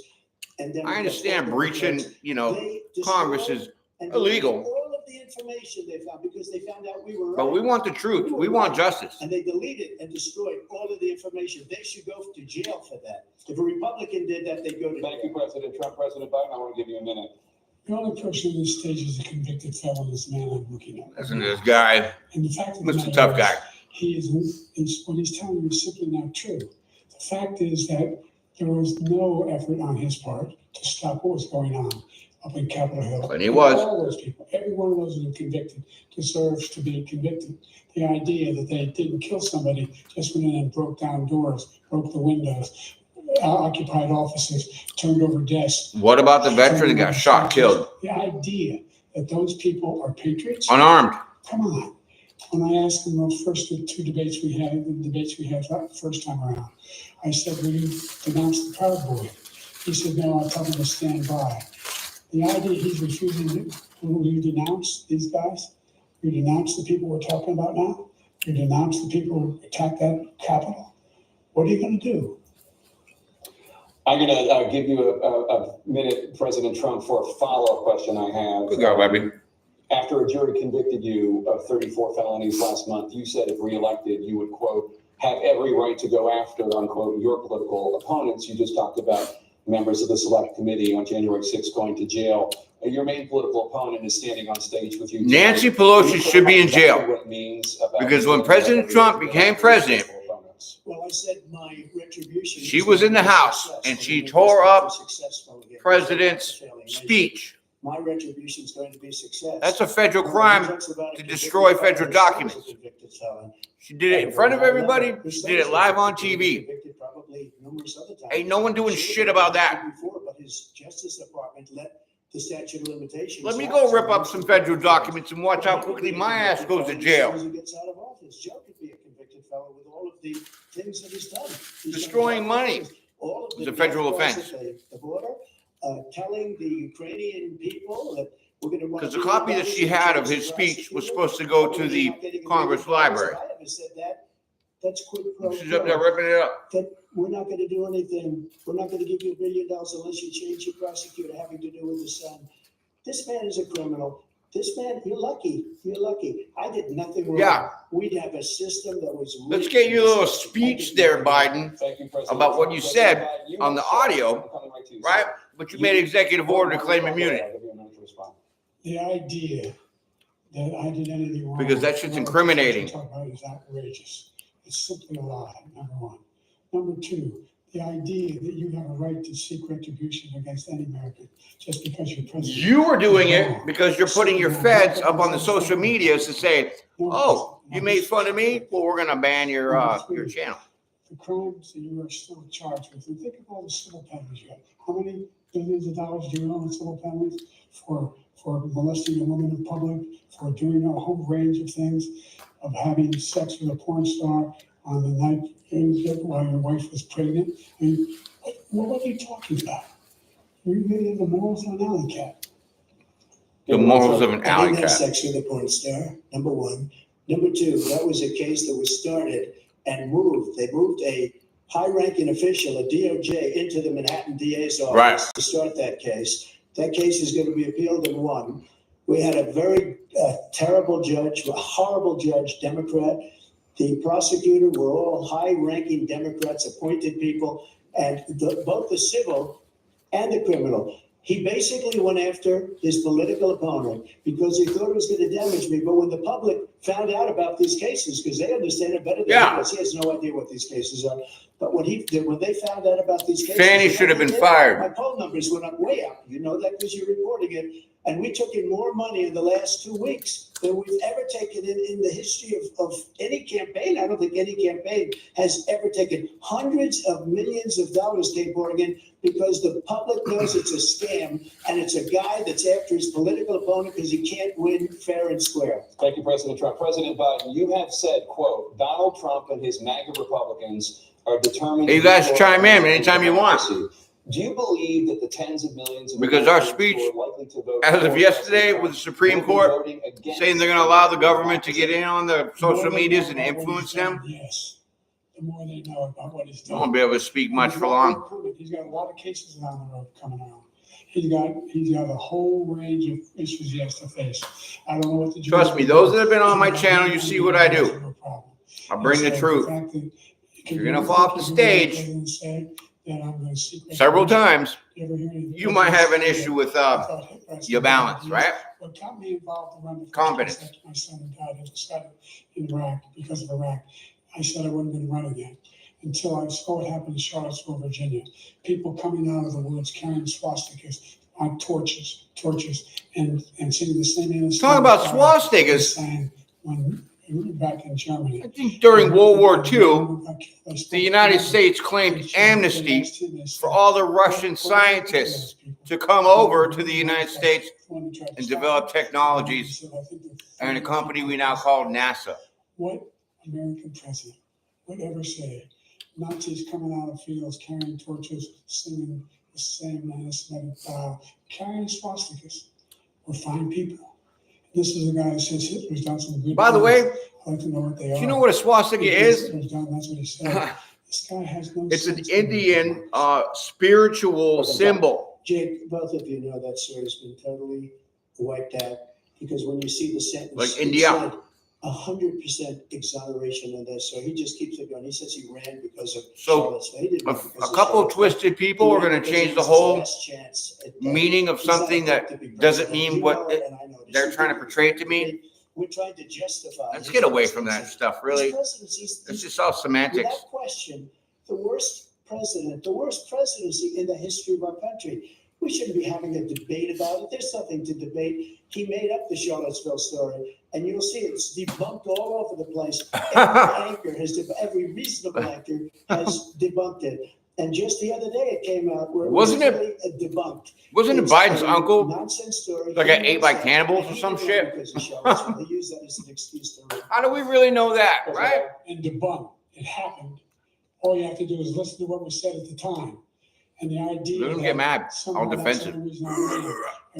And then I understand breaching, they Congress destroyed is and illegal. deleted all of the information they found because they found out we were But we right. want the truth. We want justice. And they deleted and destroyed all of the information. They should go to jail for that. If a Republican did that, they'd go to Thank you, jail. President Trump. President Biden, I want to give you a minute. The only person on this stage is a convicted felon, this man I'm looking at. Listen to this guy, And the fact of the Mr. matter Tough is, Guy. what he's telling you is simply not true. The fact is that there was no effort on his part to stop what was going on up in Capitol Hill. And he was. All those people, every one of those who were convicted deserves to be convicted. The idea that they didn't kill somebody, just went in and broke down doors, broke the windows, occupied offices, turned over desks. What about the veteran that got shot, killed, The idea that those people are patriots. unarmed? Come on. When I asked him those first two debates we had, the first time around, I said, will you denounce the Proud Boy? He said, no, I'll tell him to stand by. The idea he's refusing to, will you denounce these guys? You denounce the people we're talking about now? You denounce the people who attacked that Capitol? What are you going to do? I'm going to give you a minute, President Trump, for a follow-up question I have. Good girl, baby. After a jury convicted you of 34 felonies last month, you said if reelected, you would, quote, have every right to go after, unquote, your political opponents. You just talked about members of the Select Committee on January 6th going to jail. Your main political opponent is standing on stage with you today. Nancy Pelosi should be in jail. What it means about Because when President Trump became president, Well, I said my retribution. she was in the House and she tore up President's speech. My retribution is going to be success. That's a federal crime to destroy federal documents. She did it in front of everybody. She did it live on TV. Ain't no one doing shit about that. But his Justice Department let the statute of limitations. Let me go rip up some federal documents and watch how quickly my ass goes to jail. He gets out of office. Joe could be a convicted fellow with all of the things that he's done. He's Destroying done money all of is the a federal death offense. crossing the border, telling the Ukrainian people that we're going to. Because the copy that she had of his speech was supposed to go to the Congress library. I never said that. That's quid pro She's up there quo. ripping it up. That we're not going to do anything. We're not going to give you $1 billion unless you change your prosecutor having to do with the son. This man is a criminal. This man, you're lucky. You're lucky. I did nothing wrong. Yeah. We'd have a system that was. Let's get you a little speech there, Biden, Thank you, President about what Trump. you President said Biden, you on the have said- audio, I'm coming right to you, sir. right? But you made executive order to claim immunity. I'll give you a minute to respond. The idea that I did anything wrong. Because that shit's incriminating. Talk about it is outrageous. It's simply a lie, number one. Number two, the idea that you have a right to seek retribution against any American just because you're president. You were doing it because you're putting your feds up on the social medias to say, oh, you made fun of me? Well, we're gonna ban your channel. The crimes that you are still charged with, and think of all the civil penalties you have. How many billions of dollars do you owe in civil penalties for molesting a woman in public, for doing a whole range of things, of having sex with a porn star on the night while your wife was pregnant? I mean, what are you talking about? You really have the morals of an alley cat. The morals of an I alley didn't have cat. sex with a porn star, number one. Number two, that was a case that was started and moved. They moved a high-ranking official at DOJ into the Manhattan DA's office Right. to start that case. That case is going to be appealed and won. We had a very terrible judge, a horrible judge, Democrat. The prosecutor were all high-ranking Democrats, appointed people, and both the civil and the criminal. He basically went after his political opponent because he thought it was going to damage me. But when the public found out about these cases, because they understand it better than Yeah. he does, he has no idea what these cases are. But when they found out about these cases, Fannie you know should have what been they did? fired. My poll numbers went up, way up. You know that because you're reporting it. And we took in more money in the last 2 weeks than we've ever taken in the history of any campaign. I don't think any campaign has ever taken hundreds of millions of dollars came pouring in because the public knows it's a scam and it's a guy that's after his political opponent because he can't win fair and square. Thank you, President Trump. President Biden, you have said, quote, Donald Trump and his MAGA Republicans are determined. Hey, you guys chime in anytime you want. Do you believe that the tens of millions of Because our Americans who speech, are likely to vote as of for yesterday President with the Trump Supreme will be Court voting against saying they're going to allow the government to get in on the social The more they medias know and about what influence he's done, them? Yes, the more they know about what he's I done. won't be able to speak much for long. He's got a lot of cases down the road coming out. He's got a whole range of issues he has to face. I don't know what the. Trust me, those that have been on my channel, you see what I do. I bring the truth. You're gonna fall off the stage several times. You might have an issue with your balance, right? What got me involved in running for Confidence. president after my son died, I decided in Iraq, because of Iraq, I said I wasn't going to run again until I saw what happened in Charlottesville, Virginia. People coming out of the woods carrying swastikas on torches, and singing the same anthem. Talk about swastikas. Sang when back in Germany. I think during World War II, the United States claimed amnesty for all the Russian scientists to come over to the United States and develop technologies and a company we now call NASA. What American president would ever say Nazis coming out of fields carrying torches, singing the same anti-Semitic carrying swastikas were fine people? This is a guy who says Hitler's done some good. By the things. way, I'd like to know what they do are. you know what a swastika is? Hitler's done, that's what he said. This guy has no. It's an sense of humor. Indian spiritual symbol. Jake, both of you know that story has been totally wiped out because when you see the sentence, Like it India. said 100% exoneration on this. So he just keeps it going. He says he ran because of So, Charlottesville. He didn't A run because couple of Charlottesville. twisted people He are ran going to because it change the was his whole last chance at that. meaning of He's not something equipped that to be doesn't president. mean You what know it, and I know it. they're trying to portray it to me. We're trying to justify. Let's his get away from that presidency. stuff, His really. presidency is- It's just all semantics. Without question, the worst president, the worst presidency in the history of our country. We shouldn't be having a debate about it. There's nothing to debate. He made up the Charlottesville story, and you'll see it's debunked all over the place. Every reasonable anchor has debunked it. And just the other day, it came out where Wasn't it- really debunked. Wasn't it It's Biden's a uncle nonsense story. that got ate by cannibals or some shit? Because of Charlottesville. They use that as an excuse to. How do we really know that, right? And debunk. It happened. All you have to do is listen to what was said at the time. And the idea. Don't that get mad. somehow All that's defensive. the only reason I ran.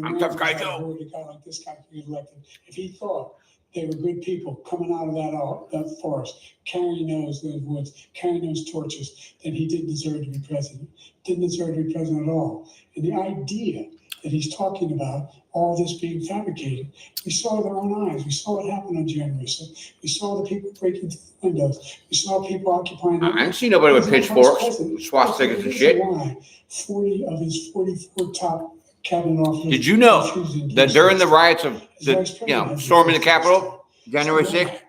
I I'm ran tough guy because I Joe. voted a guy like this guy could get elected. If he thought they were good people coming out of that forest, carrying those woods, carrying those torches, then he didn't deserve to be president. Didn't deserve to be president at all. And the idea that he's talking about all this being fabricated, we saw with our own eyes. We saw what happened on January 6th. We saw the people breaking through the windows. We saw people occupying. I didn't see nobody with pitchforks, swastikas and shit. Why 40 of his 44 top cabinet officers. Did you know refused to that during the riots of His vice the, president storming the has Capitol, January Why? 6th,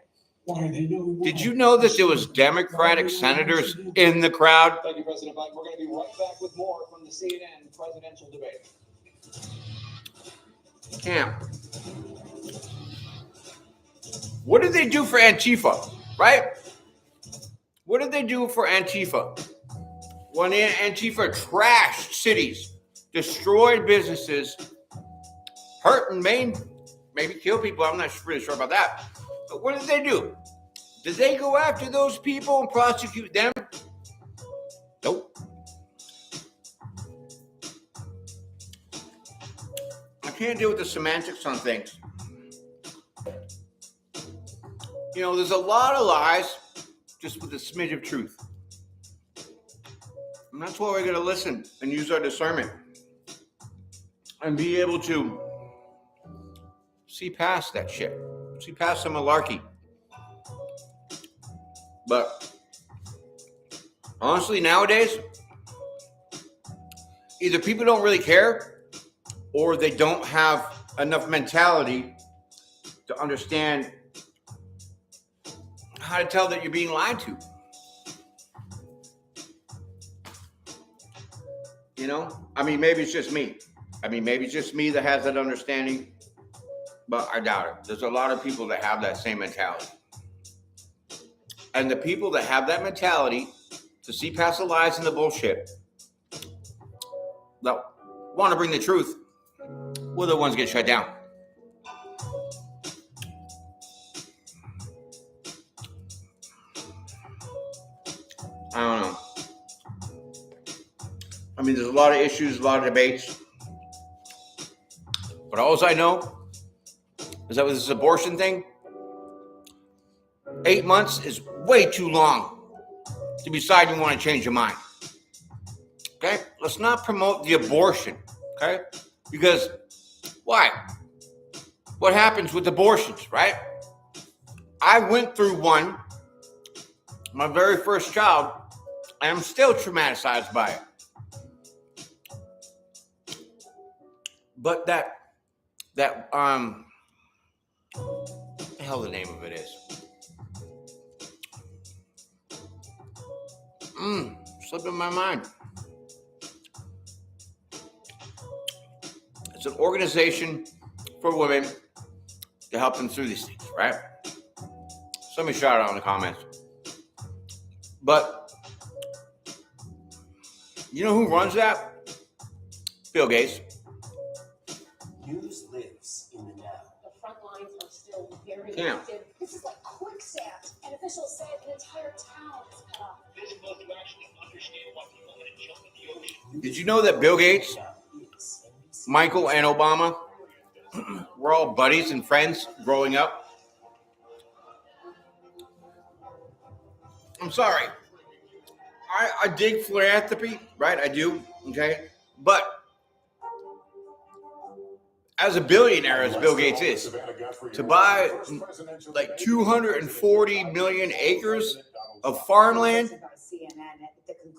Why? They know why. did you know that there was Democratic senators in the crowd? Thank you, President Biden. We're going to be right back with more from the CNN presidential debate. Yeah. What did they do for Antifa, right? What did they do for Antifa? When Antifa trashed cities, destroyed businesses, hurt and maybe kill people. I'm not really sure about that. But what did they do? Did they go after those people and prosecute them? Nope. I can't deal with the semantics on things. You know, there's a lot of lies just with a smidge of truth. And that's why we're going to listen and use our discernment and be able to see past that shit, see past the malarkey. But honestly, nowadays, either people don't really care or they don't have enough mentality to understand how to tell that you're being lied to. You know, I mean, maybe it's just me. Maybe it's just me that has that understanding, but I doubt it. There's a lot of people that have that same mentality. And the people that have that mentality to see past the lies and the bullshit, that want to bring the truth, we're the ones get shut down. I don't know. I mean, there's a lot of issues, a lot of debates. But all I know is that with this abortion thing, 8 months is way too long to decide you want to change your mind. Okay? Let's not promote the abortion. Okay? Because why? What happens with abortions, right? I went through one, my very first child, and I'm still traumatized by it. But what the hell the name of it is? Slipping my mind. It's an organization for women to help them through these things, right? Somebody shout it out in the comments. But you know who runs that? Bill Gates. News lives in the now. The front lines are still very Yeah. active. This is like quicksand, and officials say an entire town is cut off. Did you know that Bill Gates, Michael, and Obama were all buddies and friends growing up? I'm sorry. I dig philanthropy, right? I do, okay? But as a billionaire, as Bill Gates is, to buy like 240 million acres of farmland,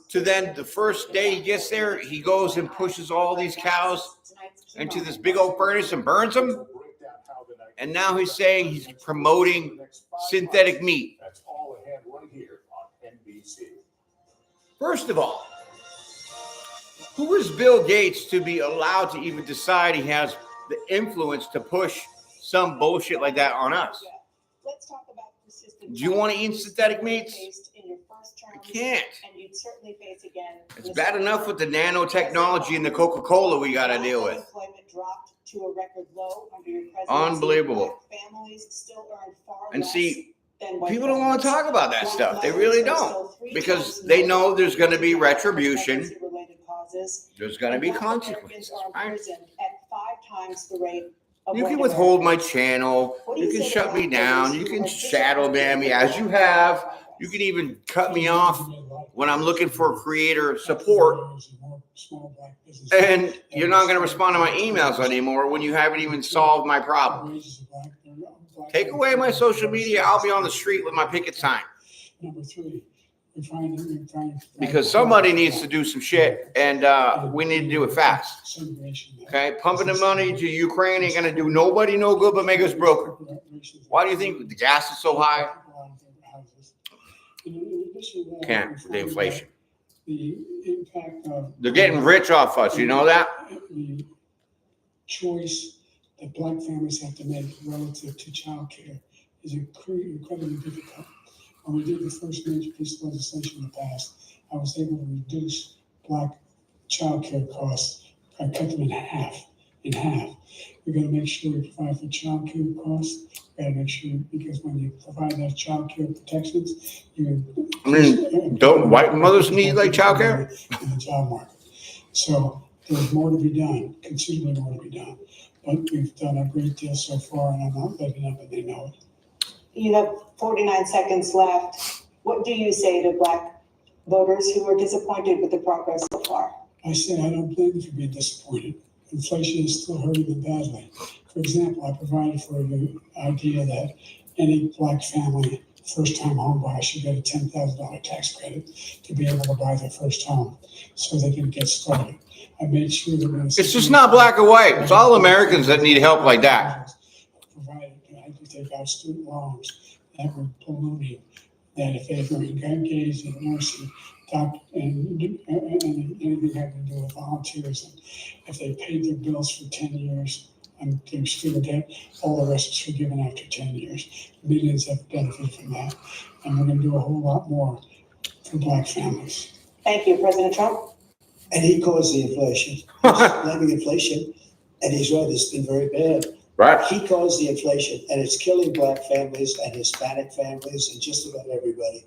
to then the first day he gets there, he goes and pushes all these cows into this big old furnace and burns them. And now he's saying he's promoting synthetic meat. That's all ahead right here on NBC. First of all, who is Bill Gates to be allowed to even decide he has the influence to push some bullshit like that on us? Let's talk about persistent. Do you want to eat synthetic meats? Faced in your first term, I can't. And you'd certainly face again. It's bad enough with the nanotechnology and the Coca-Cola we got to deal with. Unemployment dropped to a record low under your presidency. Unbelievable. Black families still earn far And less see, than white people don't want to families. talk about that Black stuff. They mothers really are don't. still 3 Because times they more know there's going to be affected by retribution. pregnancy-related causes. There's going to be Black consequences. Americans are Right? imprisoned at 5 times the rate of You white can withhold my Americans. channel. What do You you can say shut to me black down. voters You who can are shadow ban me as you have. You can even cut me off when I'm looking for creator support. And you're not going to respond to my emails anymore when you haven't even solved my problem. Take away my social media. I'll be on the street with my picket sign. Number 3, we're trying to. Because somebody needs to do some shit, and we need to do it fast. Okay? Pumping the money to Ukraine ain't going to do nobody no good but make us broke. Why do you think the gas is so high? Can't, with the inflation. The impact of. They're getting rich off us. You know that? The choice that black families have to make relative to childcare is incredibly difficult. When we did the first major piece of legislation in the past, I was able to reduce black childcare costs. I cut them in half. We're gonna make sure we provide for childcare costs. We gotta make sure, because when you provide that childcare protections, Don't white mothers need like childcare? in the job market. So there's more to be done, considerably more to be done. But we've done a great deal so far, and I'm not letting up, and they know it. You have 49 seconds left. What do you say to black voters who are disappointed with the progress so far. I said I don't blame them for being disappointed. Inflation is still hurting them badly. For example, I provided for the idea that any black family, first-time home buyer should get a $10,000 tax credit to be able to buy their first home so they can get started. I made sure that when It's just not black or white. It's all Americans that need help like that. Provided, I could take out student loans that were ballooning, that if they were engaged in nursing, and anything having to do with volunteers, and if they paid their bills for 10 years and their student debt, all the rest is forgiven after 10 years. Millions have benefited from that. And we're gonna do a whole lot more for black families. Thank you, President Trump. And he caused the inflation. He's blaming inflation, and he's right, it's been very bad. Right. He caused the inflation, and it's killing black families and Hispanic families and just about everybody.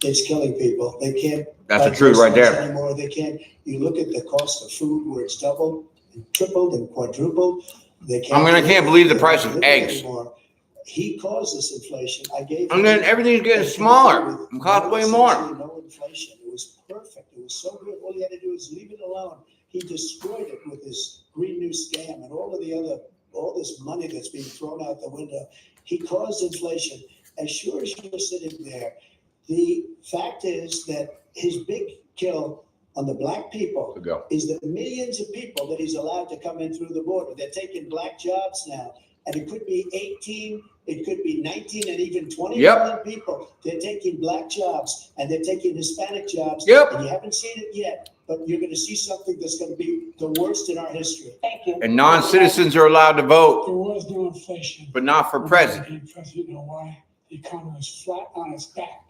It's killing people. They can't. That's the buy truth right groceries there. Anymore. They can't. You look at the cost of food where it's doubled, and tripled, and quadrupled. They can't. I can't believe the price of live eggs. anymore. He caused this inflation. I gave. And then everything's getting smaller. It costs way more. No inflation. It was perfect. It was so good. All he had to do was leave it alone. He destroyed it with his Green New scam and all this money that's being thrown out the window. He caused inflation. As sure as you're sitting there, the fact is that his big kill on the black people Go. is the millions of people that he's allowed to come in through the border. They're taking black jobs now. And it could be 18, it could be 19, and even 20 Yep. million people. They're taking black jobs and they're taking Hispanic jobs. Yep. And you haven't seen it yet, but you're going to see something that's going to be the worst in our history. Thank you. And non-citizens are allowed to vote, There was no inflation. but not for president. Became president, you know why? The economy was flat on its back.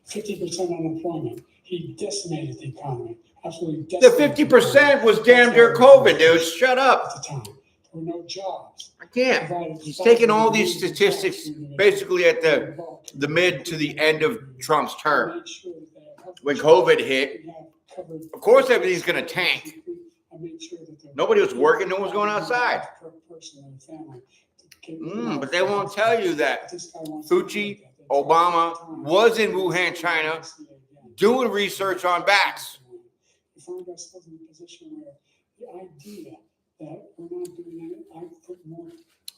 50% unemployment. He decimated the economy. Absolutely The decimated. 50% was damn near COVID, dude. Shut up. At the time. There were no jobs. I can't. He's taking all these statistics basically at the mid to the end of Trump's term. When COVID hit, of course everything's going to tank. Nobody was working, no one was going outside. But they won't tell you that Fauci, Obama was in Wuhan, China, doing research on bats. We find ourselves in a position where the idea that we're not doing it, I put more.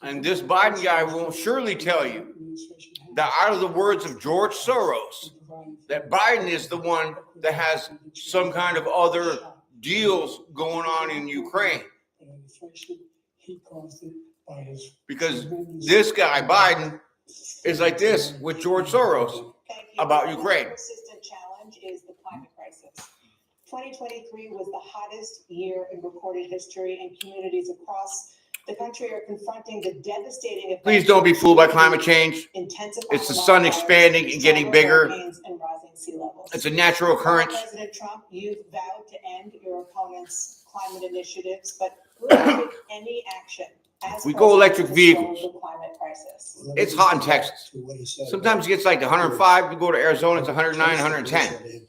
And this Biden guy will surely tell you that out of the words of George Soros, that Biden is the one that has some kind of other deals going on in Ukraine. He caused it by his. Because this guy, Biden, is like this with George Soros Thank you. about The Ukraine. persistent challenge is the climate crisis. 2023 was the hottest year in recorded history, and communities across the country are confronting the devastating effects. Please don't be fooled by climate change. Intensifying It's the sun wildfires, expanding and getting extreme bigger. hurricanes, and rising sea levels. It's a natural occurrence. President Trump, you've vowed to end your opponent's climate initiatives, but will you take any action as We go president electric to solve vehicles. the climate crisis? Let me It's just hot in go back Texas. to what he said Sometimes it about- gets like 105. You go to Arizona, it's 109, 110.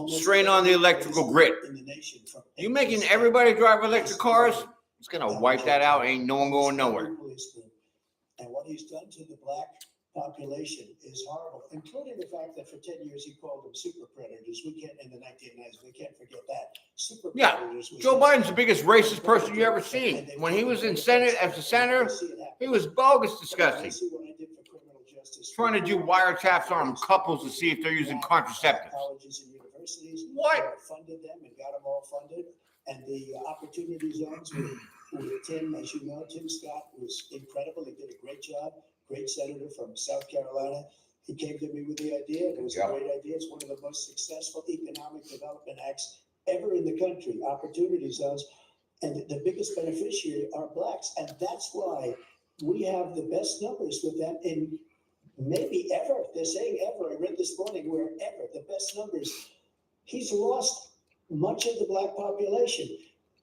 Strain on the electrical grid. You making everybody drive electric cars? It's gonna wipe that out. Ain't no one going nowhere. And what he's done to the black population is horrible, including the fact that for 10 years he called them super predators. We can't, in the 1990s, we can't forget that. Super Yeah, predators was Joe his- Biden's the biggest racist person you ever seen. When he was in Senate as a senator, he was bogus disgusting. Trying to do wiretaps on couples to see if they're using contraceptives. Colleges and universities. What? Funded them and got them all funded. And the opportunity zones with Tim, as you know, Tim Scott was incredible. He did a great job. Great senator from South Carolina. He came to me with the idea, and it was a great idea. It's one of the most successful economic development acts ever in the country, opportunity zones. And the biggest beneficiary are blacks. And that's why we have the best numbers with them in maybe ever. They're saying ever. I read this morning where ever, the best numbers. He's lost much of the black population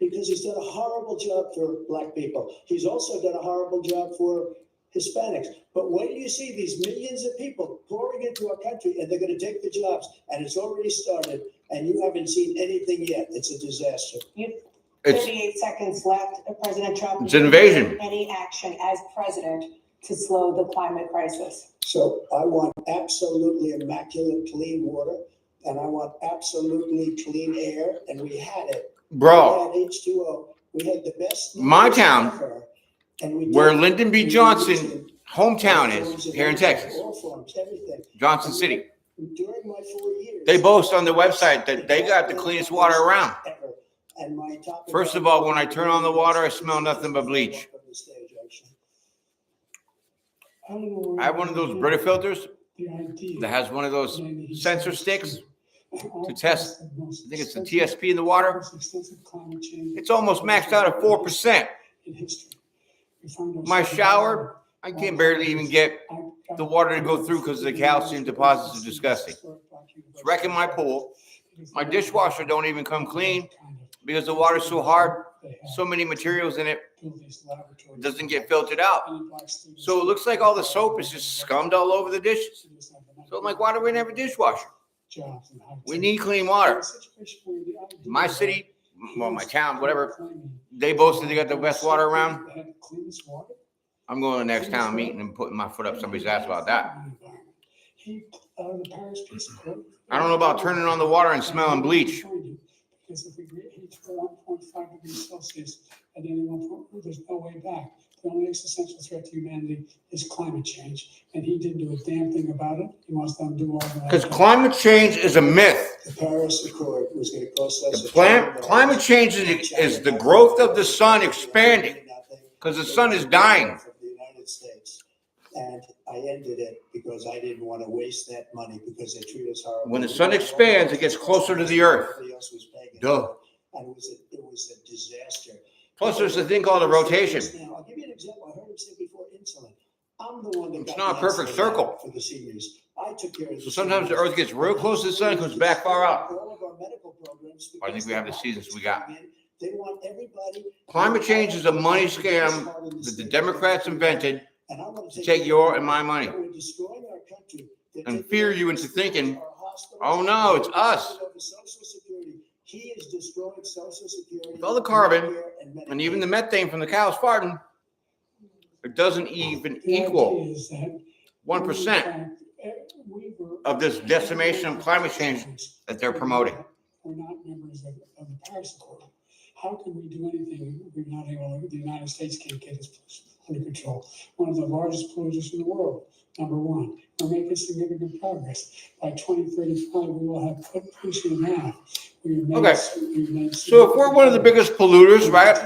because he's done a horrible job for black people. He's also done a horrible job for Hispanics. But when you see these millions of people pouring into our country and they're going to take the jobs, and it's already started, and you haven't seen anything yet, it's a disaster. You've It's 38 seconds left, President Trump. It's an invasion. Any action as president to slow the climate crisis? So I want absolutely immaculate clean water and I want absolutely clean air, and we had it. Bro, We had H2O, we had the best. My numbers town, ever, and we where did- Lyndon B. we Johnson did hometown all is forms of here in everything, Texas, all forms, everything. Johnson City. During my 4 years. They boast on their website that they got the cleanest water around. Ever. And my top. First of all, when I turn on the water, I smell nothing but bleach. I don't know where I have one of those Brita filters the idea that has one of those behind the sensor sticks. to test, I think it's the TSP in the water. Most extensive climate change It's almost maxed out at 4%. in history. We find ourselves- My shower, I can barely even get the water to go through because the calcium deposits are disgusting. It's wrecking my pool. My dishwasher don't even come clean because the water's so hard, so many materials in it, it doesn't get filtered out. So it looks like all the soap is just scummed all over the dishes. So I'm like, why do we never dishwasher? We need clean water. My city, well, my town, whatever, they boasted they got the best water around. I'm going to the next town meeting and putting my foot up somebody's ass about that. I don't know about turning on the water and smelling bleach. Because if we heat for 1.5 degrees Celsius at any one point, there's no way back. The only existential threat to humanity is climate change, and he didn't do a damn thing about it. He wants to undo all that. Because climate change is a myth. The Paris Accord was gonna cost us. The climate change is the growth of the sun expanding because the sun is dying. Of the United States. And I ended it because I didn't want to waste that money because they treat us horribly. When the sun expands, it gets closer to the earth. Everybody else was paying it. Duh. And it was a disaster. Plus, there's a thing called a rotation. Now, I'll give you an example. I heard him say before insulin. I'm the one that. It's got not a the perfect insulin circle. For the seniors. I took care of the. So sometimes the seniors. earth gets real close to the sun and comes back far out. All of our medical programs. I think we have the seasons we got. They want everybody. Climate change is a money scam that the Democrats invented to take your and my money We're destroying our country. They're and taking fear over you into thinking, our hospitals. oh no, it's us. Over Social Security. He is destroying Social Security. With all the carbon Medicare and even the Medicaid. methane from the cows farting, it doesn't even equal 1% of this decimation of climate change that they're promoting. We're not members of the Paris Accord. How can we do anything if we're not able, the United States can't get its pollution under control? One of the largest polluters in the world, number one. We're making significant progress. By 2035, we will have put pollution in half. Okay. So if we're one of the biggest polluters, right,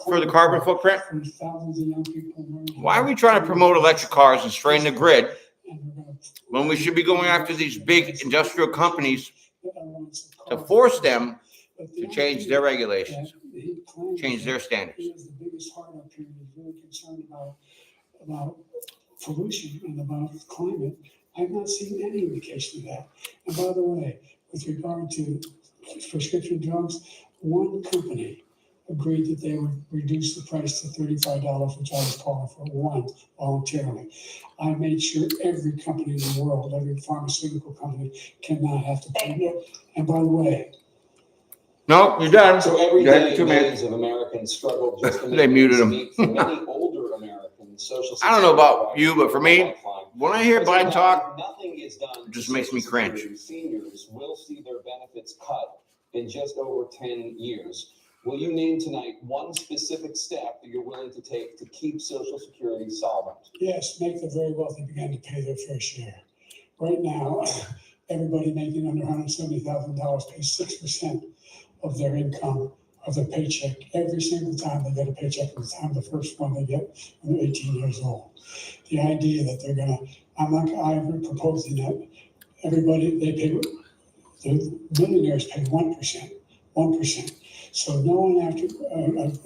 for the carbon footprint, why are we trying to promote electric cars and strain the grid when we should be going after these big industrial companies to force them to change their regulations, change their standards? He has the biggest heart up here, and he's really concerned about pollution and about climate. I've not seen any indication of that. And by the way, with regard to prescription drugs, one company agreed that they would reduce the price to $35, which I was calling for, one, voluntarily. I made sure every company in the world, every pharmaceutical company cannot have to pay it. And by the way, No, you're done. So every Go ahead, day, 2 minutes. millions of Americans struggle just to They make muted ends him. meet. For many older Americans, Social I don't know about Security you, but for me, lifeline. when I hear Biden talk, Nothing is done. it just to makes me Social cringe. Security. Seniors will see their benefits cut in just over 10 years. Will you name tonight one specific step that you're willing to take to keep Social Security solvent? yes, make the very wealthy begin to pay their fair share. Right now, everybody making under $170,000 pays 6% of their income, of their paycheck, every single time they get a paycheck, from the time the first one they get when they're 18 years old. The idea that they're gonna, I'm proposing that everybody, they pay, the millionaires pay 1%. So no one after,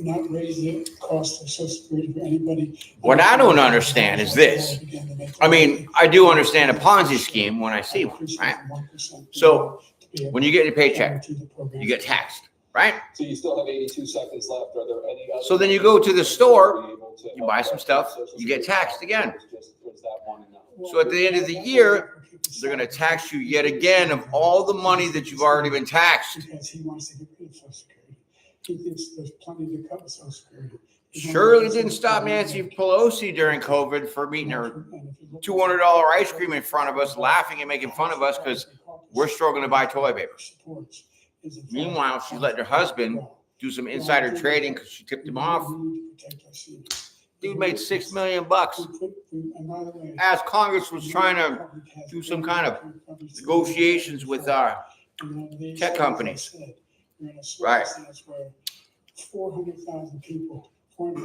not raise the cost of Social Security for anybody. What I don't understand is this. I mean, I do understand a Ponzi scheme when I see one, right? So, when you get your paycheck, you get taxed, right? So you still have 82 seconds left. Are there any other? So then you go to the store, you buy some stuff, you get taxed again. So at the end of the year, they're gonna tax you yet again of all the money that you've already been taxed. Because he wants to get rid of Social Security. He thinks there's plenty to cover Social Security. Surely didn't stop Nancy Pelosi during COVID from eating her $200 ice cream in front of us, laughing and making fun of us because we're struggling to buy toilet paper. Meanwhile, she let her husband do some insider trading because she tipped him off. Dude made $6 million. As Congress was trying to do some kind of negotiations with tech companies. Right. 400,000 people, 40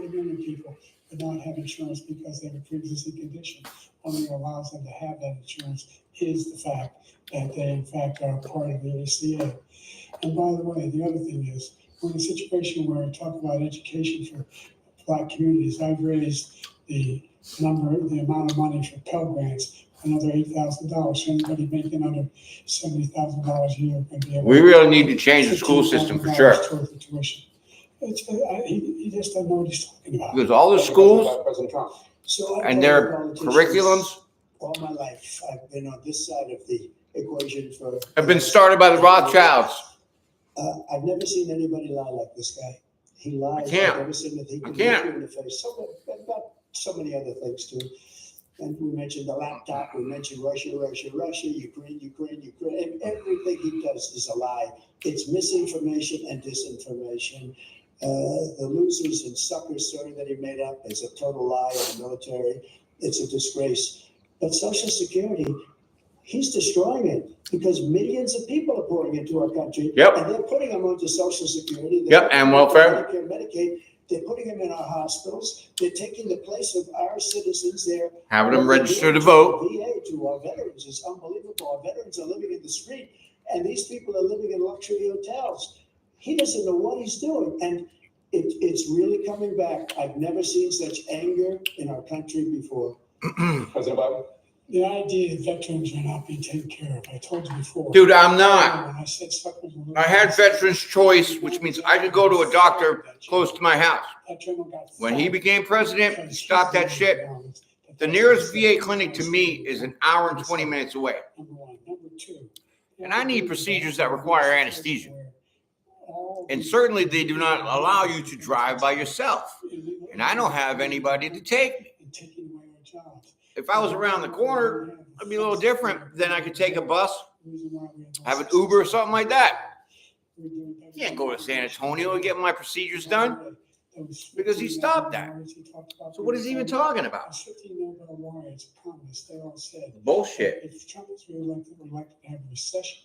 million people do not have insurance because they have a pre-existing condition. Only allows them to have that insurance is the fact that they in fact are part of the ACA. And by the way, the other thing is, we're in a situation where we talk about education for Black communities. I've raised the amount of money for Pell Grants, another $8,000. So anybody making under $70,000 a year can be able. We really need to change the school system for sure. Towards the tuition. He just doesn't know what he's talking about. Because all the schools President Trump. So and their curriculums all my life, I've been on this side of the equation for. have been started by the Rothschilds. I've never seen anybody lie like this guy. He lies. I can't. I've never seen that he can I can't. look you in the face. About so many other things too. And we mentioned the laptop. We mentioned Russia, Ukraine. And everything he does is a lie. It's misinformation and disinformation. The losers and suckers story that he made up is a total lie of the military. It's a disgrace. But Social Security, he's destroying it because millions of people are pouring into our country. Yep. And they're putting them onto Social Security. Yep, and welfare. Medicare, Medicaid. They're putting them in our hospitals. They're taking the place of our citizens there. Having them register to vote. VA to our veterans is unbelievable. Our veterans are living in the street, and these people are living in luxury hotels. He doesn't know what he's doing, and it's really coming back. I've never seen such anger in our country before. President Biden. The idea that veterans are not being taken care of, I told you before. Dude, I'm not. When I said supplemental relief- I had Veterans Choice, which means I could go to a doctor close to my house. That gentleman got When he fired became president, he because stopped that he's shit. doing The nearest VA clinic to me is an hour and 20 minutes away. Number one. Number two. And I need procedures that require anesthesia. And certainly they do not allow you to drive by yourself. And I don't have anybody to take me. And taking away our jobs. If I was around the corner, it'd be a little different. Then I could take a bus, have an Uber or something like that. You can't go to San Antonio and get my procedures done because he stopped that. So what is he even talking about? 15 Nobel laureates, economists, they all said Bullshit. if Trump is reelected, we're likely to have a recession,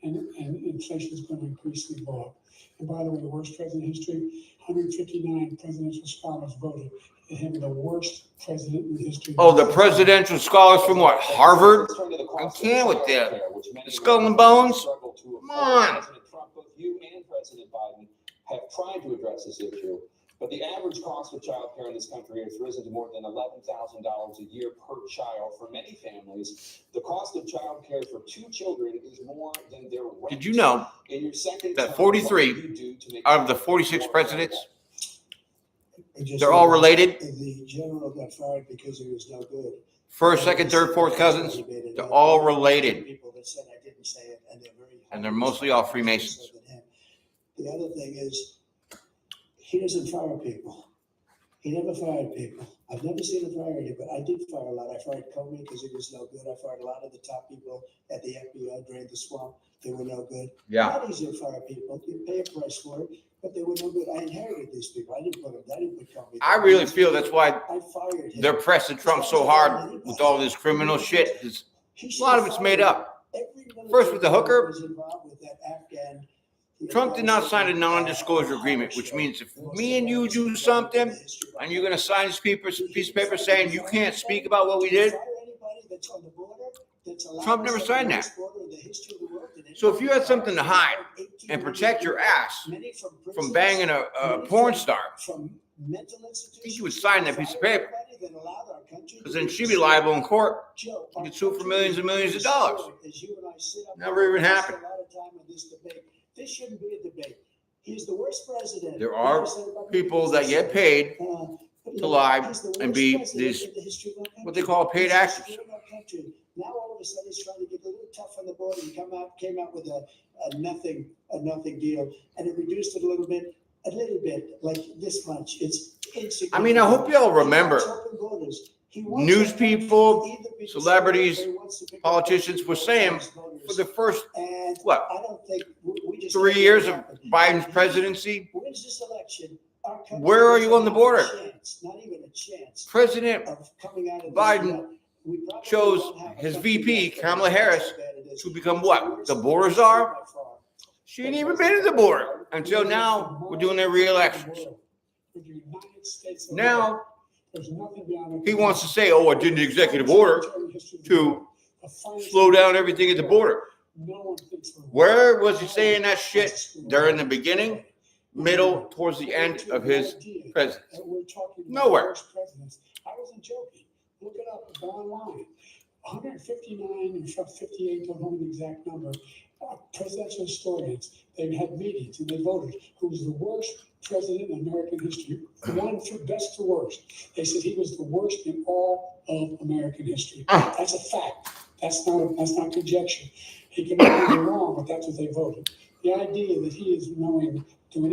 and inflation is going to increasingly go up. And by the way, the worst president in history, 159 presidential scholars voted for him the worst president in history. Oh, the presidential scholars from what? Harvard? I can't with the skull and bones. Come on. President Trump, both you and President Biden have tried to address this issue, but the average cost of childcare in this country has risen to more than $11,000 a year per child. For many families, the cost of childcare for 2 children is more than their rent. Did you know In your second that term, 43 what will you do to make out of the 46 presidents, Just they're all related? The general got fired because he was no good. First, second, third, fourth cousins, they're all related. People that said I didn't say it, and they're very. And they're mostly all Freemasons. The other thing is, he doesn't fire people. He never fired people. I've never seen him fire anybody. I did fire a lot. I fired Comey because he was no good. I fired a lot of the top people at the FBI during the swamp. They were no good. Yeah. Not easy to fire people. You pay a price for it, but they were no good. I inherited these people. I didn't put Comey. I really feel that's why I fired him. they're pressing Trump so hard with all this criminal shit. 'Cause a lot of it's made up. First with the hooker. Trump did not sign a non-disclosure agreement, which means if me and you do something and you're going to sign this piece of paper saying you can't speak about what we did, Trump never signed that. So if you had something to hide and protect your ass from banging a porn star, I think you would sign that piece of paper. Because then she'd be liable in court. You could sue for millions and millions of dollars. Never even happened. This shouldn't be a debate. He's the worst president. There are people that get paid to lie and be these, what they call paid actors. Now all of a sudden he's trying to get a little tough on the board and came out with a nothing deal, and it reduced it a little bit. a little bit, like this much, it's insignificant. I mean, I hope y'all remember, He wants open borders. He wants news our country to people, either be celebrities, or he wants to be- politicians were saying for the first, And what, I don't think, we just. 3 years of Biden's presidency, Wins this election, our country where are you on the doesn't have a border? chance, not even a chance President of coming out of this Biden rut. We probably chose won't have a his country VP, left, Kamala that's how Harris, bad it is. to become It's what? worst The in border history czar? by far. She ain't even been at the border until now. We're doing their re-elections. For the United States of Now, America, there's nothing beyond. he wants to say, oh, I did an executive order to slow down everything at the border. No one thinks we're- Where was he saying that shit? During the beginning, middle, towards the end of his presidency? We're talking about Nowhere. worst presidents. I wasn't joking. Look it up, go online. 159 and 58, don't know the exact number, presidential historians, they had meetings and they voted who was the worst president in American history, one from best to worst. They said he was the worst in all of American history. That's a fact. That's not conjecture. He can be wrong, but that's what they voted. The idea that he is doing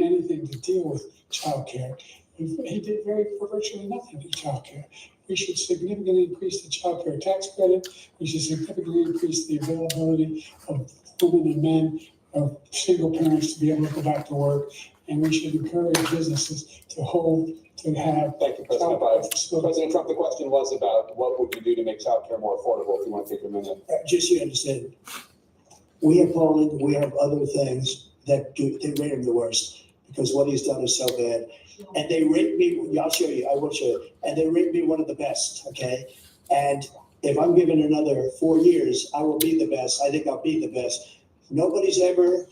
anything to deal with childcare, he did for virtually nothing to childcare. We should significantly increase the childcare tax credit. We should significantly increase the availability of women and men, of single parents to be able to go back to work. And we should encourage businesses to have. Thank you, President Biden. President Trump, the question was about what would you do to make childcare more affordable, if you want to take a minute. Just so you understand, we have Poland, we have other things they rate him the worst because what he's done is so bad. And they rate me, I'll show you, I will show you, and they rate me one of the best, okay? And if I'm given another 4 years, I will be the best. I think I'll be the best. Nobody's ever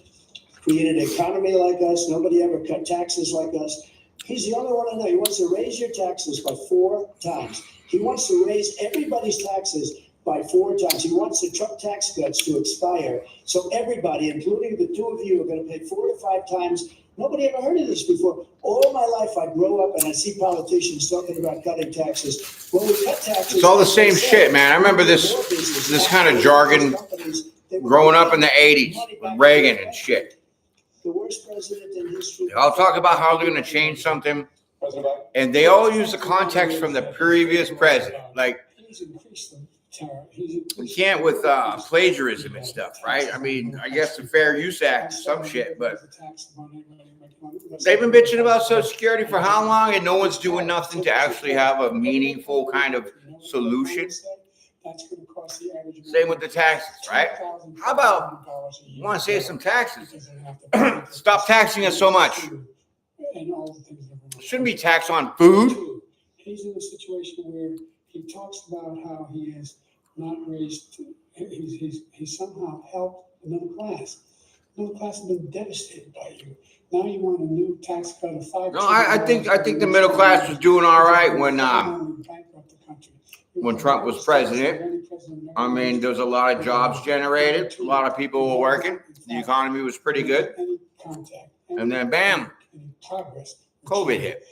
created an economy like us. Nobody ever cut taxes like us. He's the only one I know. He wants to raise your taxes by 4 times. He wants to raise everybody's taxes by 4 times. He wants the Trump tax cuts to expire. So everybody, including the two of you, are going to pay 4 to 5 times. Nobody ever heard of this before. All my life, I grow up and I see politicians talking about cutting taxes. When we cut taxes, It's all the same shit, man. I remember this kind of jargon growing up in the 80s with Reagan and shit. The worst president in history. They all talk about how they're going to change something, President Biden? and they all use the context from the previous president. Like, He's increased them. we can't with plagiarism and stuff, right? I mean, I guess the Fair Use Act, some shit, but they've been bitching about Social Security for how long, and no one's doing nothing to actually have a meaningful kind of solution. Same with the taxes, right? How about, you want to save some taxes? Stop taxing us so much. Shouldn't be tax on food. He's in a situation where he talks about how he has not raised, he's somehow helped the middle class. Middle class has been devastated by you. Now you want a new tax cut of $5. No, I think the middle class was doing all right when Trump was president. I mean, there was a lot of jobs generated. A lot of people were working. The economy was pretty good. And then bam, COVID hit.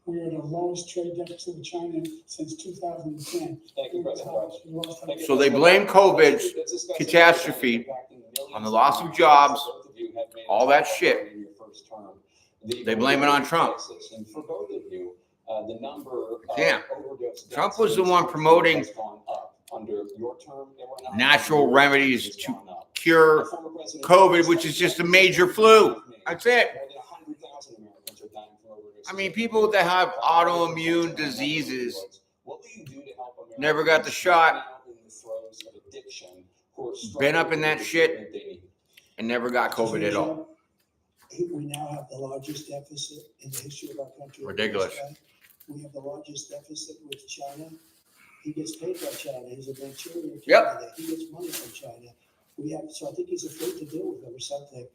We're at the lowest trade deficit with China since 2010. Thank you, President Biden. Thank you, So they blame President Biden. COVID's This discussion catastrophe is impacting millions on the loss of jobs, both of you have made all that shit. in your first term. The They blame it on Trump. crisis, and for both of you, the number of Yeah. overdose deaths Trump was the in one this promoting country has gone up under your term, and we're not- natural remedies It's to gone up. cure Former President COVID, Trump which is just a major flu. That's it. More than 100,000 Americans are dying from overdose. I mean, people that have autoimmune diseases What will you do to help Americans never got the shot, now in the throes of addiction, who are been up in that struggling shit. with the treatment they need? and never got COVID at all. We now have the largest deficit in the history of our country. Ridiculous. We have the largest deficit with China. He gets paid by China. He's a Manchurian Yep. candidate. He gets money from China. So I think he's afraid to deal with them or something.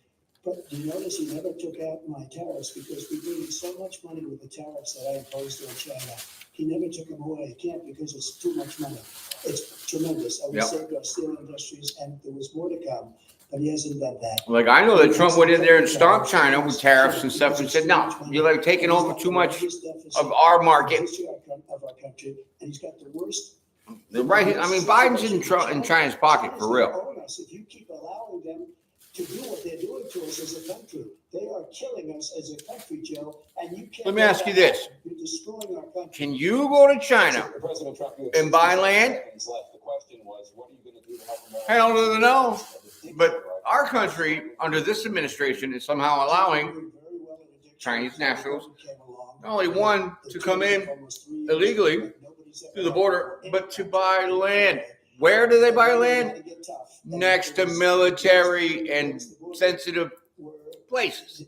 But do you notice he never took out my tariffs because we gave him so much money with the tariffs that I imposed on China. He never took them away. He can't because it's too much money. It's tremendous. I would Yep. save our steel industries and there was more to come, but he hasn't done that. Like, I know that Trump went in there and stomped China with tariffs and stuff and said, no, you're like taking over too much of our market. Of our country, and he's got the worst. Right, I mean, Biden's in China's pocket for real. If you keep allowing them to do what they're doing to us as a country, They are killing us as a country, Joe, and you can't. Let me ask you this. You're destroying our country. Can you go to China President Trump, you have and buy 67 land? seconds left. The question was, what are you going to do to help Americans? Hell to the no. But our country, under this administration, is somehow allowing Chinese nationals, not only one, to come in illegally through the border, but to buy land. Where do they buy land? Next to military and sensitive places.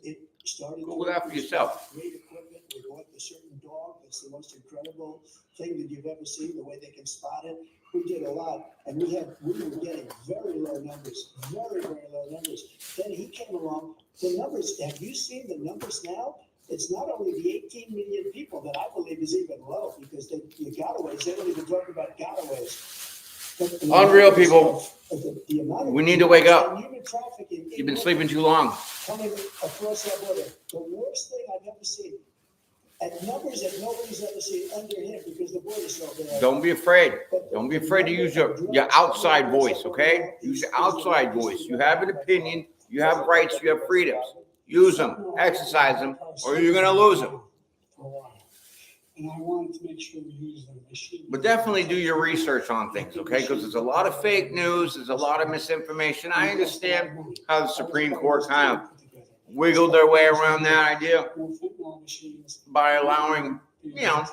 Go with that for yourself. Great equipment. We bought the certain dog. It's the most incredible thing that you've ever seen, the way they can spot it. We did a lot, and we were getting very low numbers, very, very low numbers. Then he came along. The numbers, have you seen the numbers now? It's not only the 18 million people that I believe is even low, because the gotaways, they don't even talk about gotaways. But the Unreal, people. the amount of We need to wake up. human trafficking in You've been sleeping too long. coming across that border, the worst thing I've ever seen. At numbers that nobody's ever seen under him, because the border's so bad. Don't be afraid. Don't be afraid to use your outside voice, okay? Use your outside voice. You have an opinion, you have rights, you have freedoms. Use them, exercise them, or you're gonna lose them. For a while. And I wanted to make sure we use the machine. But definitely do your research on things, okay? Because there's a lot of fake news, there's a lot of misinformation. I understand how the Supreme Court kind of wiggled their way around that idea by allowing, you know,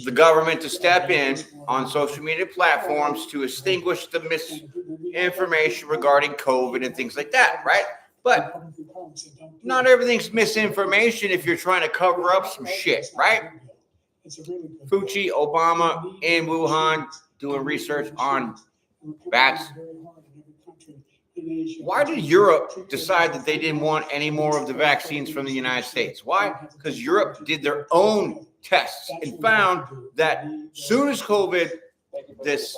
the government to step in on social media platforms to extinguish the misinformation regarding COVID and things like that, right? But not everything's misinformation if you're trying to cover up some shit, right? Fauci, Obama, and Wuhan doing research on bats. Why did Europe decide that they didn't want any more of the vaccines from the United States? Why? Because Europe did their own tests and found that soon as COVID, this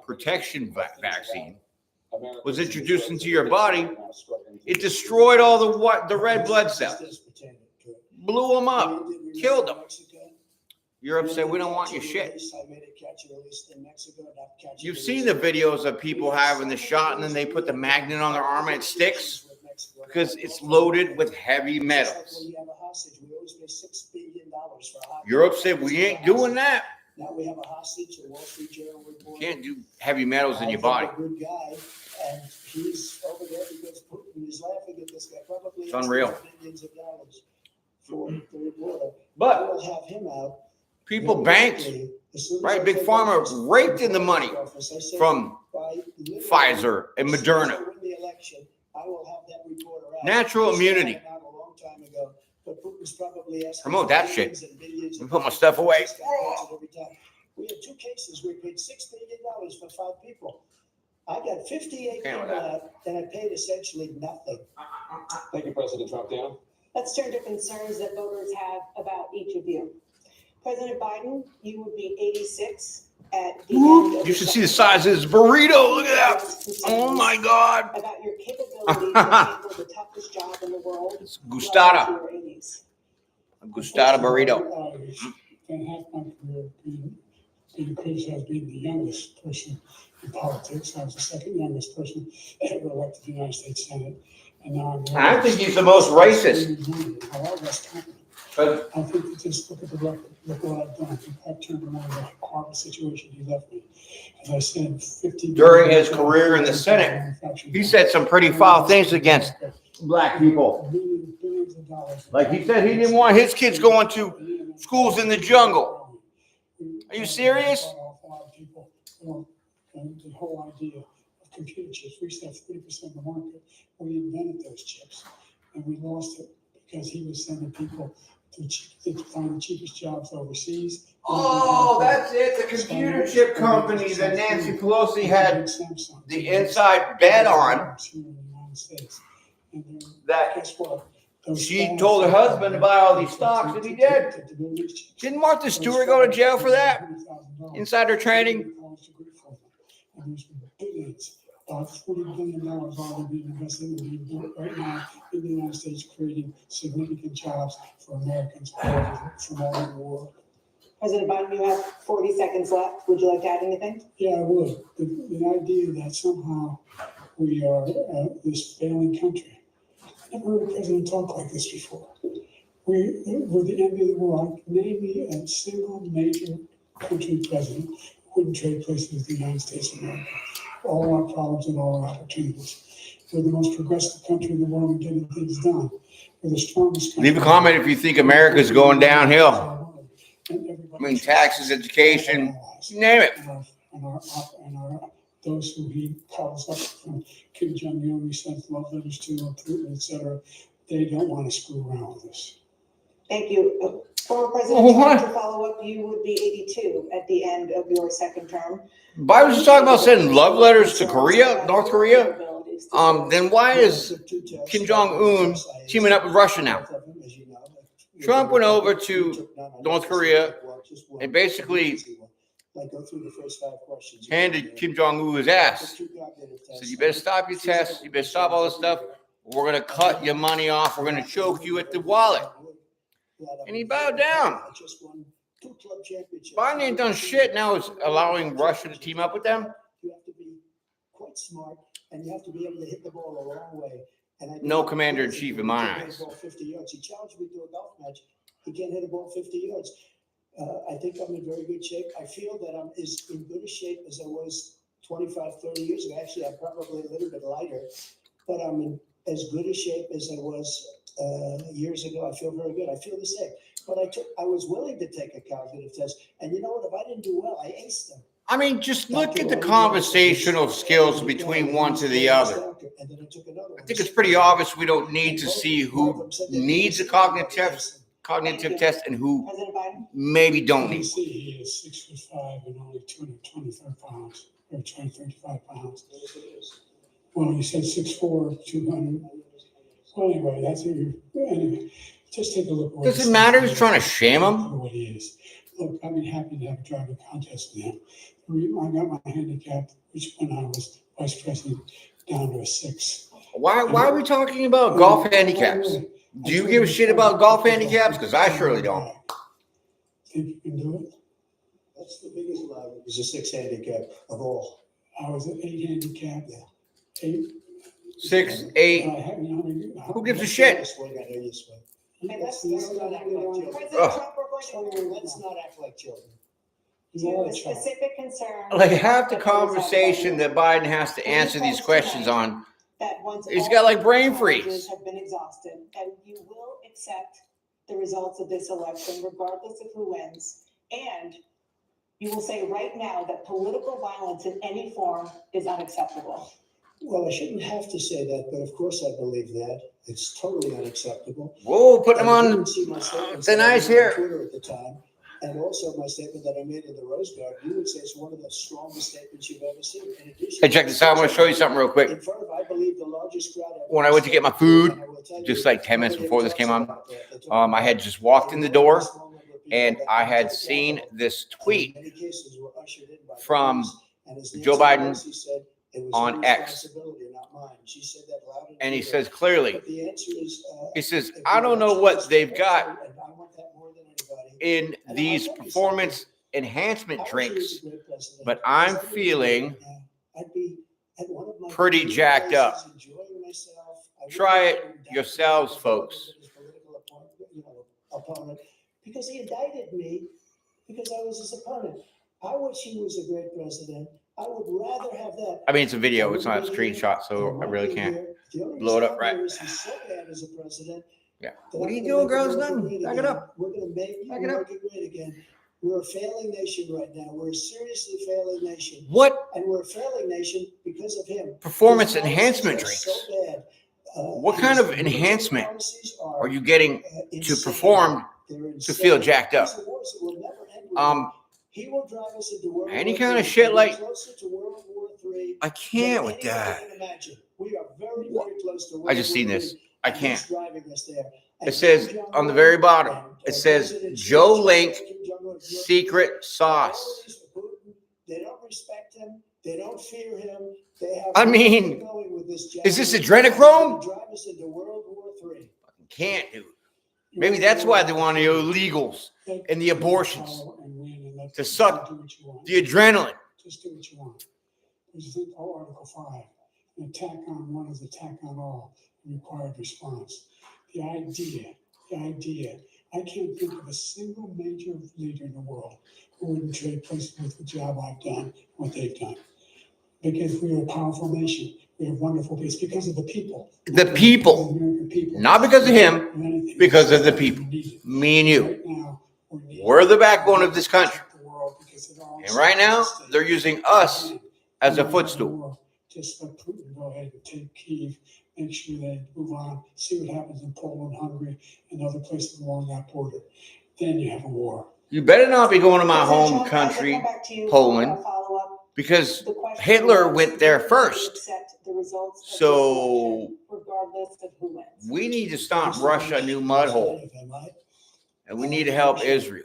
protection vaccine was introduced into your body, it destroyed all the red blood cells, blew them up, killed them. Europe said, we don't want your shit. You've seen the videos of people having the shot and then they put the magnet on their arm and it sticks because it's loaded with heavy metals. Europe said, we ain't doing that. Now we have a hostage, the Wall Street Journal report. You can't do heavy metals in your body. A good guy, and he's over there because Putin is laughing at this guy. Probably It's unreal. millions of dollars for the reporter. But We'll have him out. people banked, right? Big Pharma raked in the money from Pfizer and Moderna. Natural immunity. Promote that shit. Let me put my stuff away. We had 2 cases. We paid $6 million for 5 people. I got 58 Can't people with that. out, and I paid essentially nothing. Thank you, President Trump. Dan? Let's turn to concerns that voters have about each of you. President Biden, you would be 86 at the end of. You should see the size of this burrito. Look at that. Oh my God. About your capability to handle the toughest job in the world. It's Gustada. well into your 80s. Gustada burrito. I spent half my career being criticized as being the youngest person in politics. I was the second youngest person ever elected to the United States Senate. And now I'm. I think he's the most racist. However, that's happening. But I think that just look at the record, look what I've done. I think I've turned around the horrible situation he left me. As I said, 50 during his career in the Senate, he said some pretty foul things against black people. Billions of dollars. Like he said he didn't want his kids going to schools in the jungle. Are you serious? And the whole idea of computer chips, we used to have 30% of the market. We invented those chips and we lost it because he was sending people to find the cheapest jobs overseas. Oh, that's it. The computer chip company that Nancy Pelosi had the inside bet on. That Guess what? she told her husband to buy all these stocks, and he did. Didn't Martha Stewart go to jail for that? Insider trading? And there's billions, $40 billion already being invested right now in the United States, creating significant jobs for Americans from all over the world. President Biden, you have 40 seconds left. Would you like to add anything? Yeah, I would. The idea that somehow We are this failing country. I've never heard a president talk like this before. We're the envy of the world. Name me a single major country president who wouldn't trade places with the United States of America. All our problems and all our opportunities. We're the most progressive country in the world in getting things done. We're the strongest country. Leave a comment if you think America's going downhill. I mean, taxes, education, you name it. Those who he calls up from Kim Jong-un, he sends love letters to, Putin, et cetera, they don't want to screw around with us. Thank you. Former President Trump, to follow up, you would be 82 at the end of your second term. Biden's just talking about sending love letters to Korea, North Korea. Then why is Kim Jong-un teaming up with Russia now? Trump went over to North Korea and basically handed Kim Jong-un his ass. Said, you better stop your tests. You better stop all this stuff. We're going to cut your money off. We're going to choke you at the wallet. And he bowed down. Biden ain't done shit. Now is allowing Russia to team up with them. You have to be quite smart, and you have to be able to hit the ball a long way. No commander-in-chief in my eyes. 50 yards. He challenged me to a golf match. He can't hit a ball 50 yards. I think I'm in very good shape. I feel that I'm as in good a shape as I was 25, 30 years ago. Actually, I'm probably a little bit lighter, but I'm in as good a shape as I was years ago. I feel very good. I feel the same. But I was willing to take a cognitive test. And you know what? If I didn't do well, I aced them. I mean, just look at the conversational skills between one to the other. I think it's pretty obvious we don't need to see who needs a cognitive test and who President Biden? maybe don't You need. see, he is 6'5" and only 225 pounds, or 235 pounds. Well, you said 6'4", 200. Well, anyway, that's it. Anyway, just take a look. Does it matter who's trying to shame him? For what he is. Look, I'd be happy to have a driving contest with him. I got my handicap, which when I was vice president, down to a 6. Why are we talking about golf handicaps? Do you give a shit about golf handicaps? Because I surely don't. Think you can do it? That's the biggest lie. It's a 6 handicap of all. I was at 8 handicap. 8. 6, 8. Who gives a shit? I swing, I know you swing. Okay, let's Let's not act like children. President Trump, we're going to Let's not act like children. to a specific concern. Like half the conversation that Biden has to answer these questions on, That once he's all got like brain challenges freeze. have been exhausted, and you will accept the results of this election regardless of who wins. And you will say right now that political violence in any form is unacceptable. Well, I shouldn't have to say that, but of course I believe that. It's totally unacceptable. Whoa, putting him And you on didn't see my statements thin that I ice made on here. Twitter at the time, and also my statement that I made in the Rose Garden. You would say it's one of the strongest statements you've ever seen. In addition, Hey, check this out. I'm going to show you something real quick. in front of, I believe, the largest crowd I've When I ever went to get my seen. food, And I will tell you, just like 10 minutes nobody before this talks came on, about that. They talk I had about just walked in the door a small number of people and that I can had take seen that. this And tweet in many cases were ushered in by from police. And as Joe Nancy Biden Pelosi said, it was on her X. responsibility, not mine. She said that loud and he clear. says clearly, But the answer is, he says, if I we don't know have what choice, they've got and I want that more than anybody. in And these I'll tell you performance something. enhancement I wish he drinks, was a great president, but because I'm I really feeling do right now. I'd be at one of my pretty favorite jacked places, up. enjoying myself. I Try wouldn't it go down yourselves, to folks. his political opponent, because he indicted me because I was his opponent. I wish he was a great president. I would rather have that. I mean, it's a video, it's not a screenshot, so I really can't blow it up right. He's so bad as a president. Yeah. that What are I'm you gonna doing, make girls? America Nothing. great Back it again. up. We're gonna make Back it up. America great again. We're a failing nation right now. We're a seriously failing nation. What And we're a failing nation because of him. performance His enhancement policies drinks are so bad. What kind his of enhancement policies are you getting to insane. perform They're to insane. feel jacked up? These are wars that will never end with him. He will drive us into World Any War kind of III. shit We're like- closer to World War III I than can't with anybody that. can imagine. We are very, very close to World I just War seen this. III, I and can't. he's driving us there. It And says Kim on the Jong-un very bottom, and, it says President Joe Xi Link Kim Jong-un, secret sauce. They don't respect him. They don't fear him. They have I mean, nothing going with this is this gentleman. adrenochrome? He's gonna drive us into World War III. Can't do. Maybe that's why they want the illegals and the abortions to suck the adrenaline. Just do what you want. There's the whole Article 5. An attack on one is attack on all, required response. The idea, I can't think of a single major leader in the world who wouldn't trade places with the job I've done, what they've done. Because we are a powerful nation. We have wonderful people. It's because of the people. The people. The American people. Not because of him, Than anything. because of the people. We need it. Me and you. Right now, we need We're the backbone of this country. the world because it all- And right now, they're using us as a footstool. Just let Putin go ahead and take Kyiv, make sure they move on, see what happens in Poland, Hungary, and other places along that border. Then you have a war. You better not be going to my President home Trump, as I country, come back to you for Poland, a follow-up, because the question Hitler was, went there will you first. accept the results of So- the election regardless of who wins? We need to stop Russia a new mud hole, and we need to help Israel.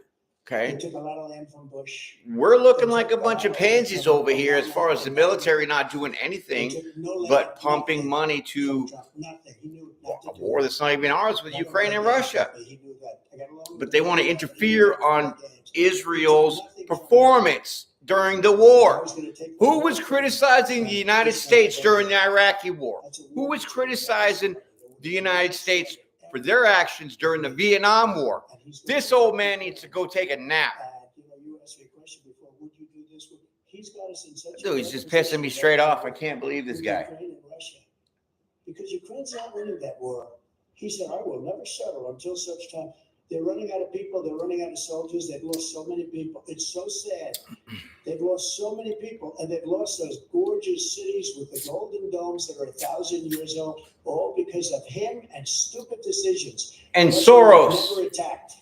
They Okay? took a lot of land from Bush. We're looking like a bunch of pansies over here as far as the military not doing They anything took no land, but pumping nothing money from to Trump, nothing. He knew not to a do war it. that's not even ours with Ukraine and Russia. He knew that. I got along with But they want to him. interfere on He took Israel's nothing from him. performance during the I war. was gonna take- Who was criticizing the United States during the Iraqi war? Who was criticizing the United States for their actions during the Vietnam War? And he's- This old man needs to go take a nap. You asked me a question before, would you do this? He's got us in such. Dude, he's just pissing me straight off. I can't believe this guy. Ukraine and Russia. Because Ukraine's not winning that war. He said, I will never settle until such time. They're running out of people. They're running out of soldiers. They've lost so many people. It's so sad. They've lost so many people, and they've lost those gorgeous cities with the golden domes that are 1,000 years old, all because of him and stupid decisions. And Russia was Soros. never attacked.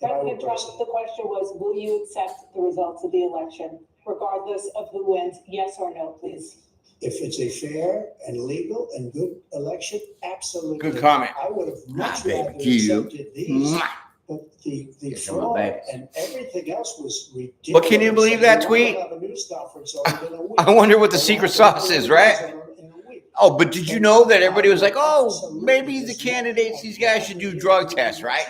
if I were President Trump, president. the question was, will you accept the results of the election regardless of who wins? Yes or no, please? If it's a fair and legal and good election, absolutely. Good comment. I would have much baby, rather you. accepted these. Mwah. But the Yes, I'm a fraud baby. and everything else was ridiculous. But can you believe that We tweet? won't have a news conference over in a week. I wonder what the secret sauce is, right? In a week. Oh, but did you know that everybody was like, oh, maybe the candidates, these guys should do drug tests, right?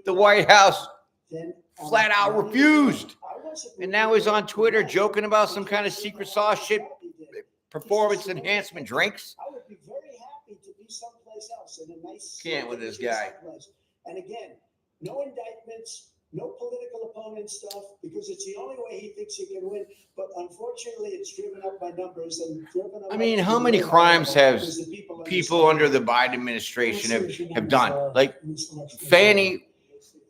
The White House Then, flat out refused. I wasn't And now he's on Twitter joking about some kind of secret sauce shit, performance enhancement drinks. I would be very happy to be someplace else in a nice. Can't with this guy. someplace. And again, no indictments, no political opponent stuff, because it's the only way he thinks he can win. But unfortunately, it's driven up by numbers and driven up. I mean, by- how many crimes have because the people people under the Biden administration have done? Like Fannie,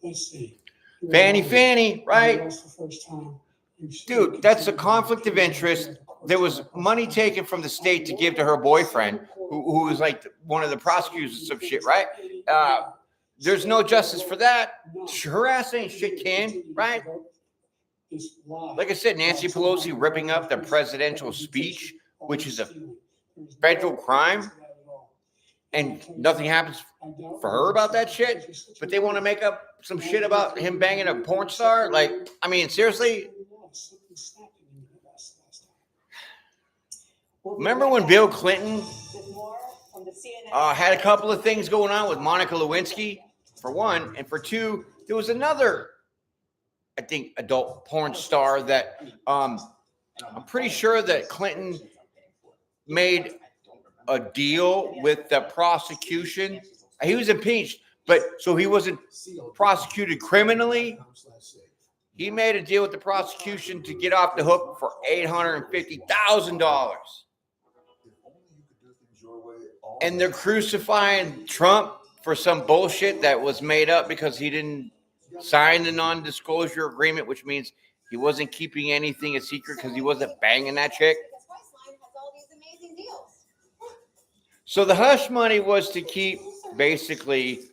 Let's see. Fannie, right? You lost the first time. Dude, that's a conflict of interest. There was money taken from the state to give to her boyfriend, who was like one of the prosecutors of some shit, right? There's no justice for that. Her ass ain't shit can, right? Like I said, Nancy Pelosi ripping up the presidential speech, which is a federal crime, and nothing happens for her about that shit, but they want to make up some shit about him banging a porn star. Like, I mean, seriously, remember when Bill Clinton With more from the CNN. had a couple of things going on with Monica Lewinsky, for one, and for two, there was another, I think, adult porn star that I'm pretty sure that Clinton made a deal with the prosecution. He was impeached, but so he wasn't prosecuted criminally. He made a deal with the prosecution to get off the hook for $850,000. And they're crucifying Trump for some bullshit that was made up because he didn't sign the non-disclosure agreement, which means he wasn't keeping anything a secret because he wasn't banging that chick. Because Priceline has all these amazing deals. So the hush money was to keep basically And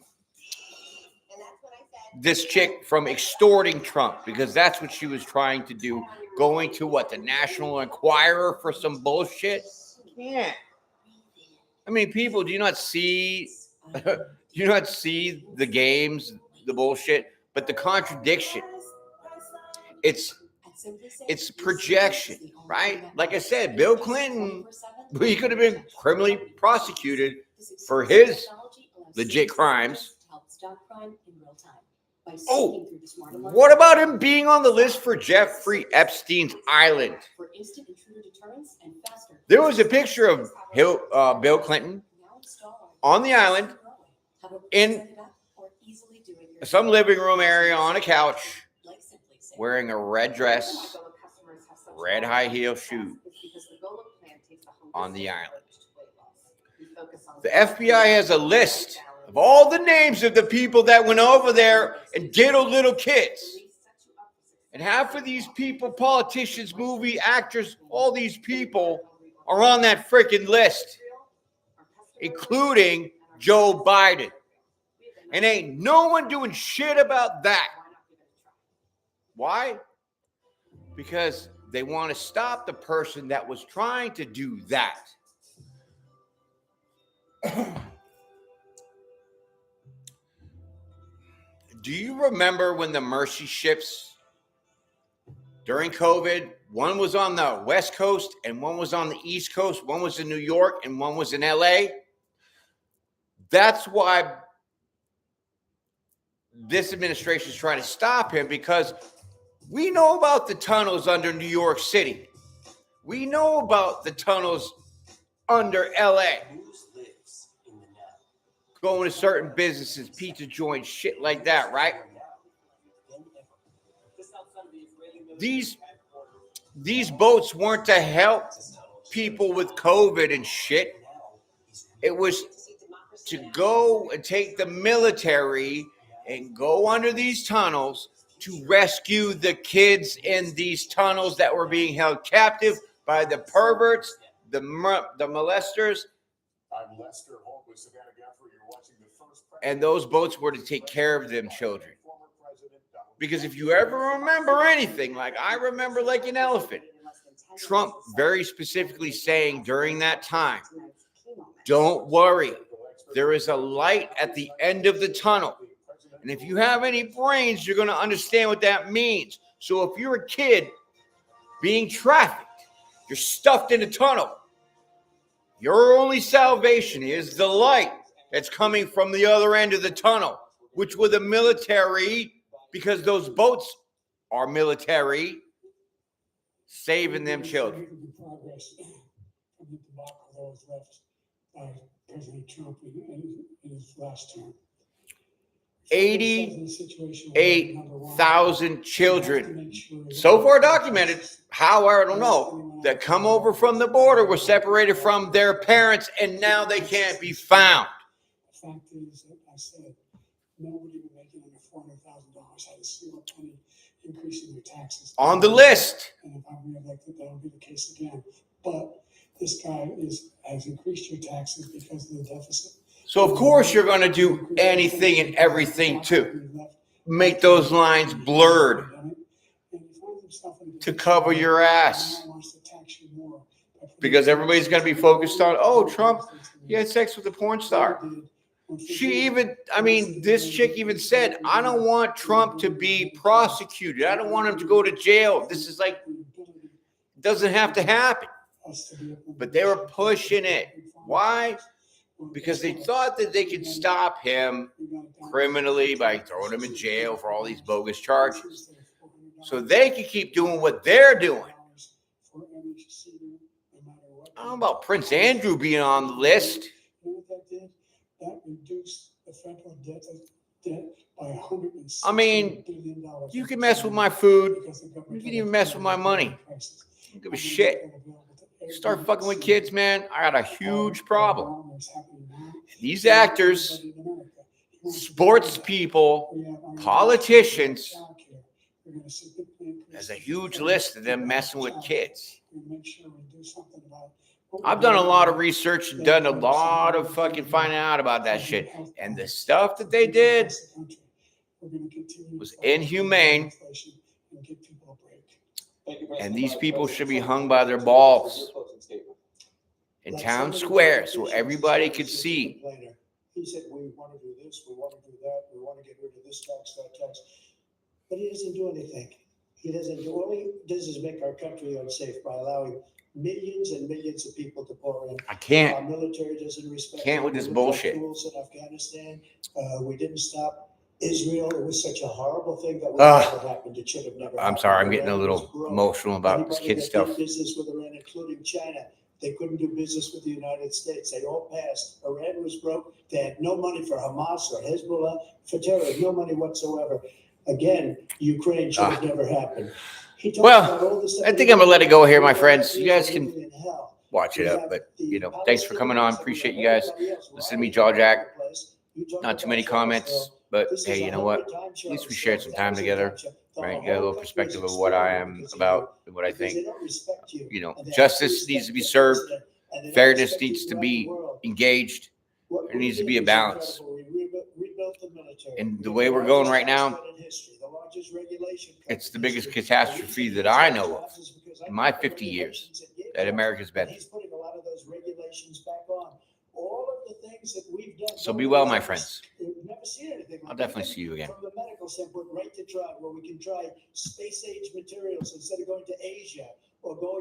that's what I said. this chick from extorting Trump, because that's what she was trying to do, going to what, the National Enquirer for some bullshit. Yeah. I mean, people, do you not see the games, the bullshit, but the contradiction? It's projection, right? Like I said, Bill Clinton, he could have been criminally prosecuted for his legit crimes. by Oh, sifting through the smart alarm what about him being on the list for Jeffrey Epstein's island? for instant intruder deterrence and faster. There was a picture of Bill Clinton Now install on the island Have a in set it up or easily do it yourself. some living room area on a couch Like Simply Safe. wearing a red dress, red high heel shoes on the island. The FBI has a list of all the names of the people that went over there and diddled little kids. And half of these people, politicians, movie actors, all these people are on that freaking list, including Joe Biden. And ain't no one doing shit about that. Why? Because they want to stop the person that was trying to do that. Do you remember when the Mercy ships during COVID, one was on the West Coast and one was on the East Coast, one was in New York and one was in LA? That's why this administration is trying to stop him, because we know about the tunnels under New York City. We know about the tunnels under LA. Going to certain businesses, pizza joints, shit like that, right? These boats weren't to help people with COVID and shit. It was to go and take the military and go under these tunnels to rescue the kids in these tunnels that were being held captive by the perverts, the molesters. I'm Lester Holt with Savannah Guthrie. You're watching the first. And those boats were to take care of them children. Because if you ever remember anything, like I remember like an elephant, Trump very specifically saying during that time, don't worry, there is a light at the end of the tunnel. And if you have any brains, you're going to understand what that means. So if you're a kid being trafficked, you're stuffed in a tunnel, your only salvation is the light that's coming from the other end of the tunnel, which were the military, because those boats are military, saving them children. Progress from the debacle that was left by President Trump in his last term. 88,000 children, so far documented, how I don't know, that come over from the border were separated from their parents and now they can't be found. The fact is that I said nobody making under $400,000 had a single penny increase in their taxes. On the list. And if I'm reelected, that'll be the case again. But this guy has increased your taxes because of the deficit. So of course you're going to do anything and everything to make those lines blurred to cover your ass. Because everybody's going to be focused on, oh, Trump, he had sex with a porn star. This chick even said, I don't want Trump to be prosecuted. I don't want him to go to jail. This is like, doesn't have to happen. But they were pushing it. Why? Because they thought that they could stop him criminally by throwing him in jail for all these bogus charges. So they could keep doing what they're doing. I don't know about Prince Andrew being on the list. You know what that did? That reduced the federal debt by $160 billion. You can mess with my food. You can even mess with my money. I don't give a shit. You start fucking with kids, man, I got a huge problem. These actors, sports people, politicians, there's a huge list of them messing with kids. I've done a lot of research and done a lot of fucking finding out about that shit. And the stuff that they did was inhumane. And these people should be hung by their balls in town squares so everybody could see. He said, we want to do this, we want to do that, we want to get rid of this tax, that tax. But he doesn't do anything. He doesn't do, all he does is make our country unsafe by allowing millions and millions of people to pour in. I can't. Our military doesn't respect. Can't with this bullshit. Rules in Afghanistan. We didn't stop Israel, it was such a horrible thing that would Ah. never happen. It should have never I'm happened. sorry, I'm getting a Iran little was broke. emotional about this Anybody kid that stuff. did business with Iran, including China, they couldn't do business with the United States. They all passed. Iran was broke. They had no money for Hamas or Hezbollah, for terror, no money whatsoever. Again, Ukraine should have never happened. He talks Well, about all this stuff I think I'm gonna let it go here, my friends. You guys can living in hell. watch it We up, have but the you know, thanks for coming on. Palestinians and Appreciate we you have guys. everybody else. Listen to me, We're Jaw all over Jack. the place. You talk Not too about many comments, Charlottesville. but This hey, is you a know what? 100-time At least we Charlottesville, shared some time 1,000 together, times. The right? whole Get a little country is perspective of what I am exploding about and what I because they think. don't respect you. You know, And they have justice to needs to be respect served. the president, and they don't Fairness respect needs you to around be the world. engaged. What there we needs to did be a was balance. incredible. We rebuilt the military. And the We way had we're the going largest right now, tax cut in history, the largest regulation cut it's the in biggest history. catastrophe And that the I reason know he of jobs is because in my I put the 50 years regulations gave that jobs, America's been and he's putting a lot of those regulations back on. All of the things that we've done. So be well, my friends. We've never seen anything like I'll definitely that. see you again. From the medical standpoint, right to try, where we can try space age materials instead of going to Asia or going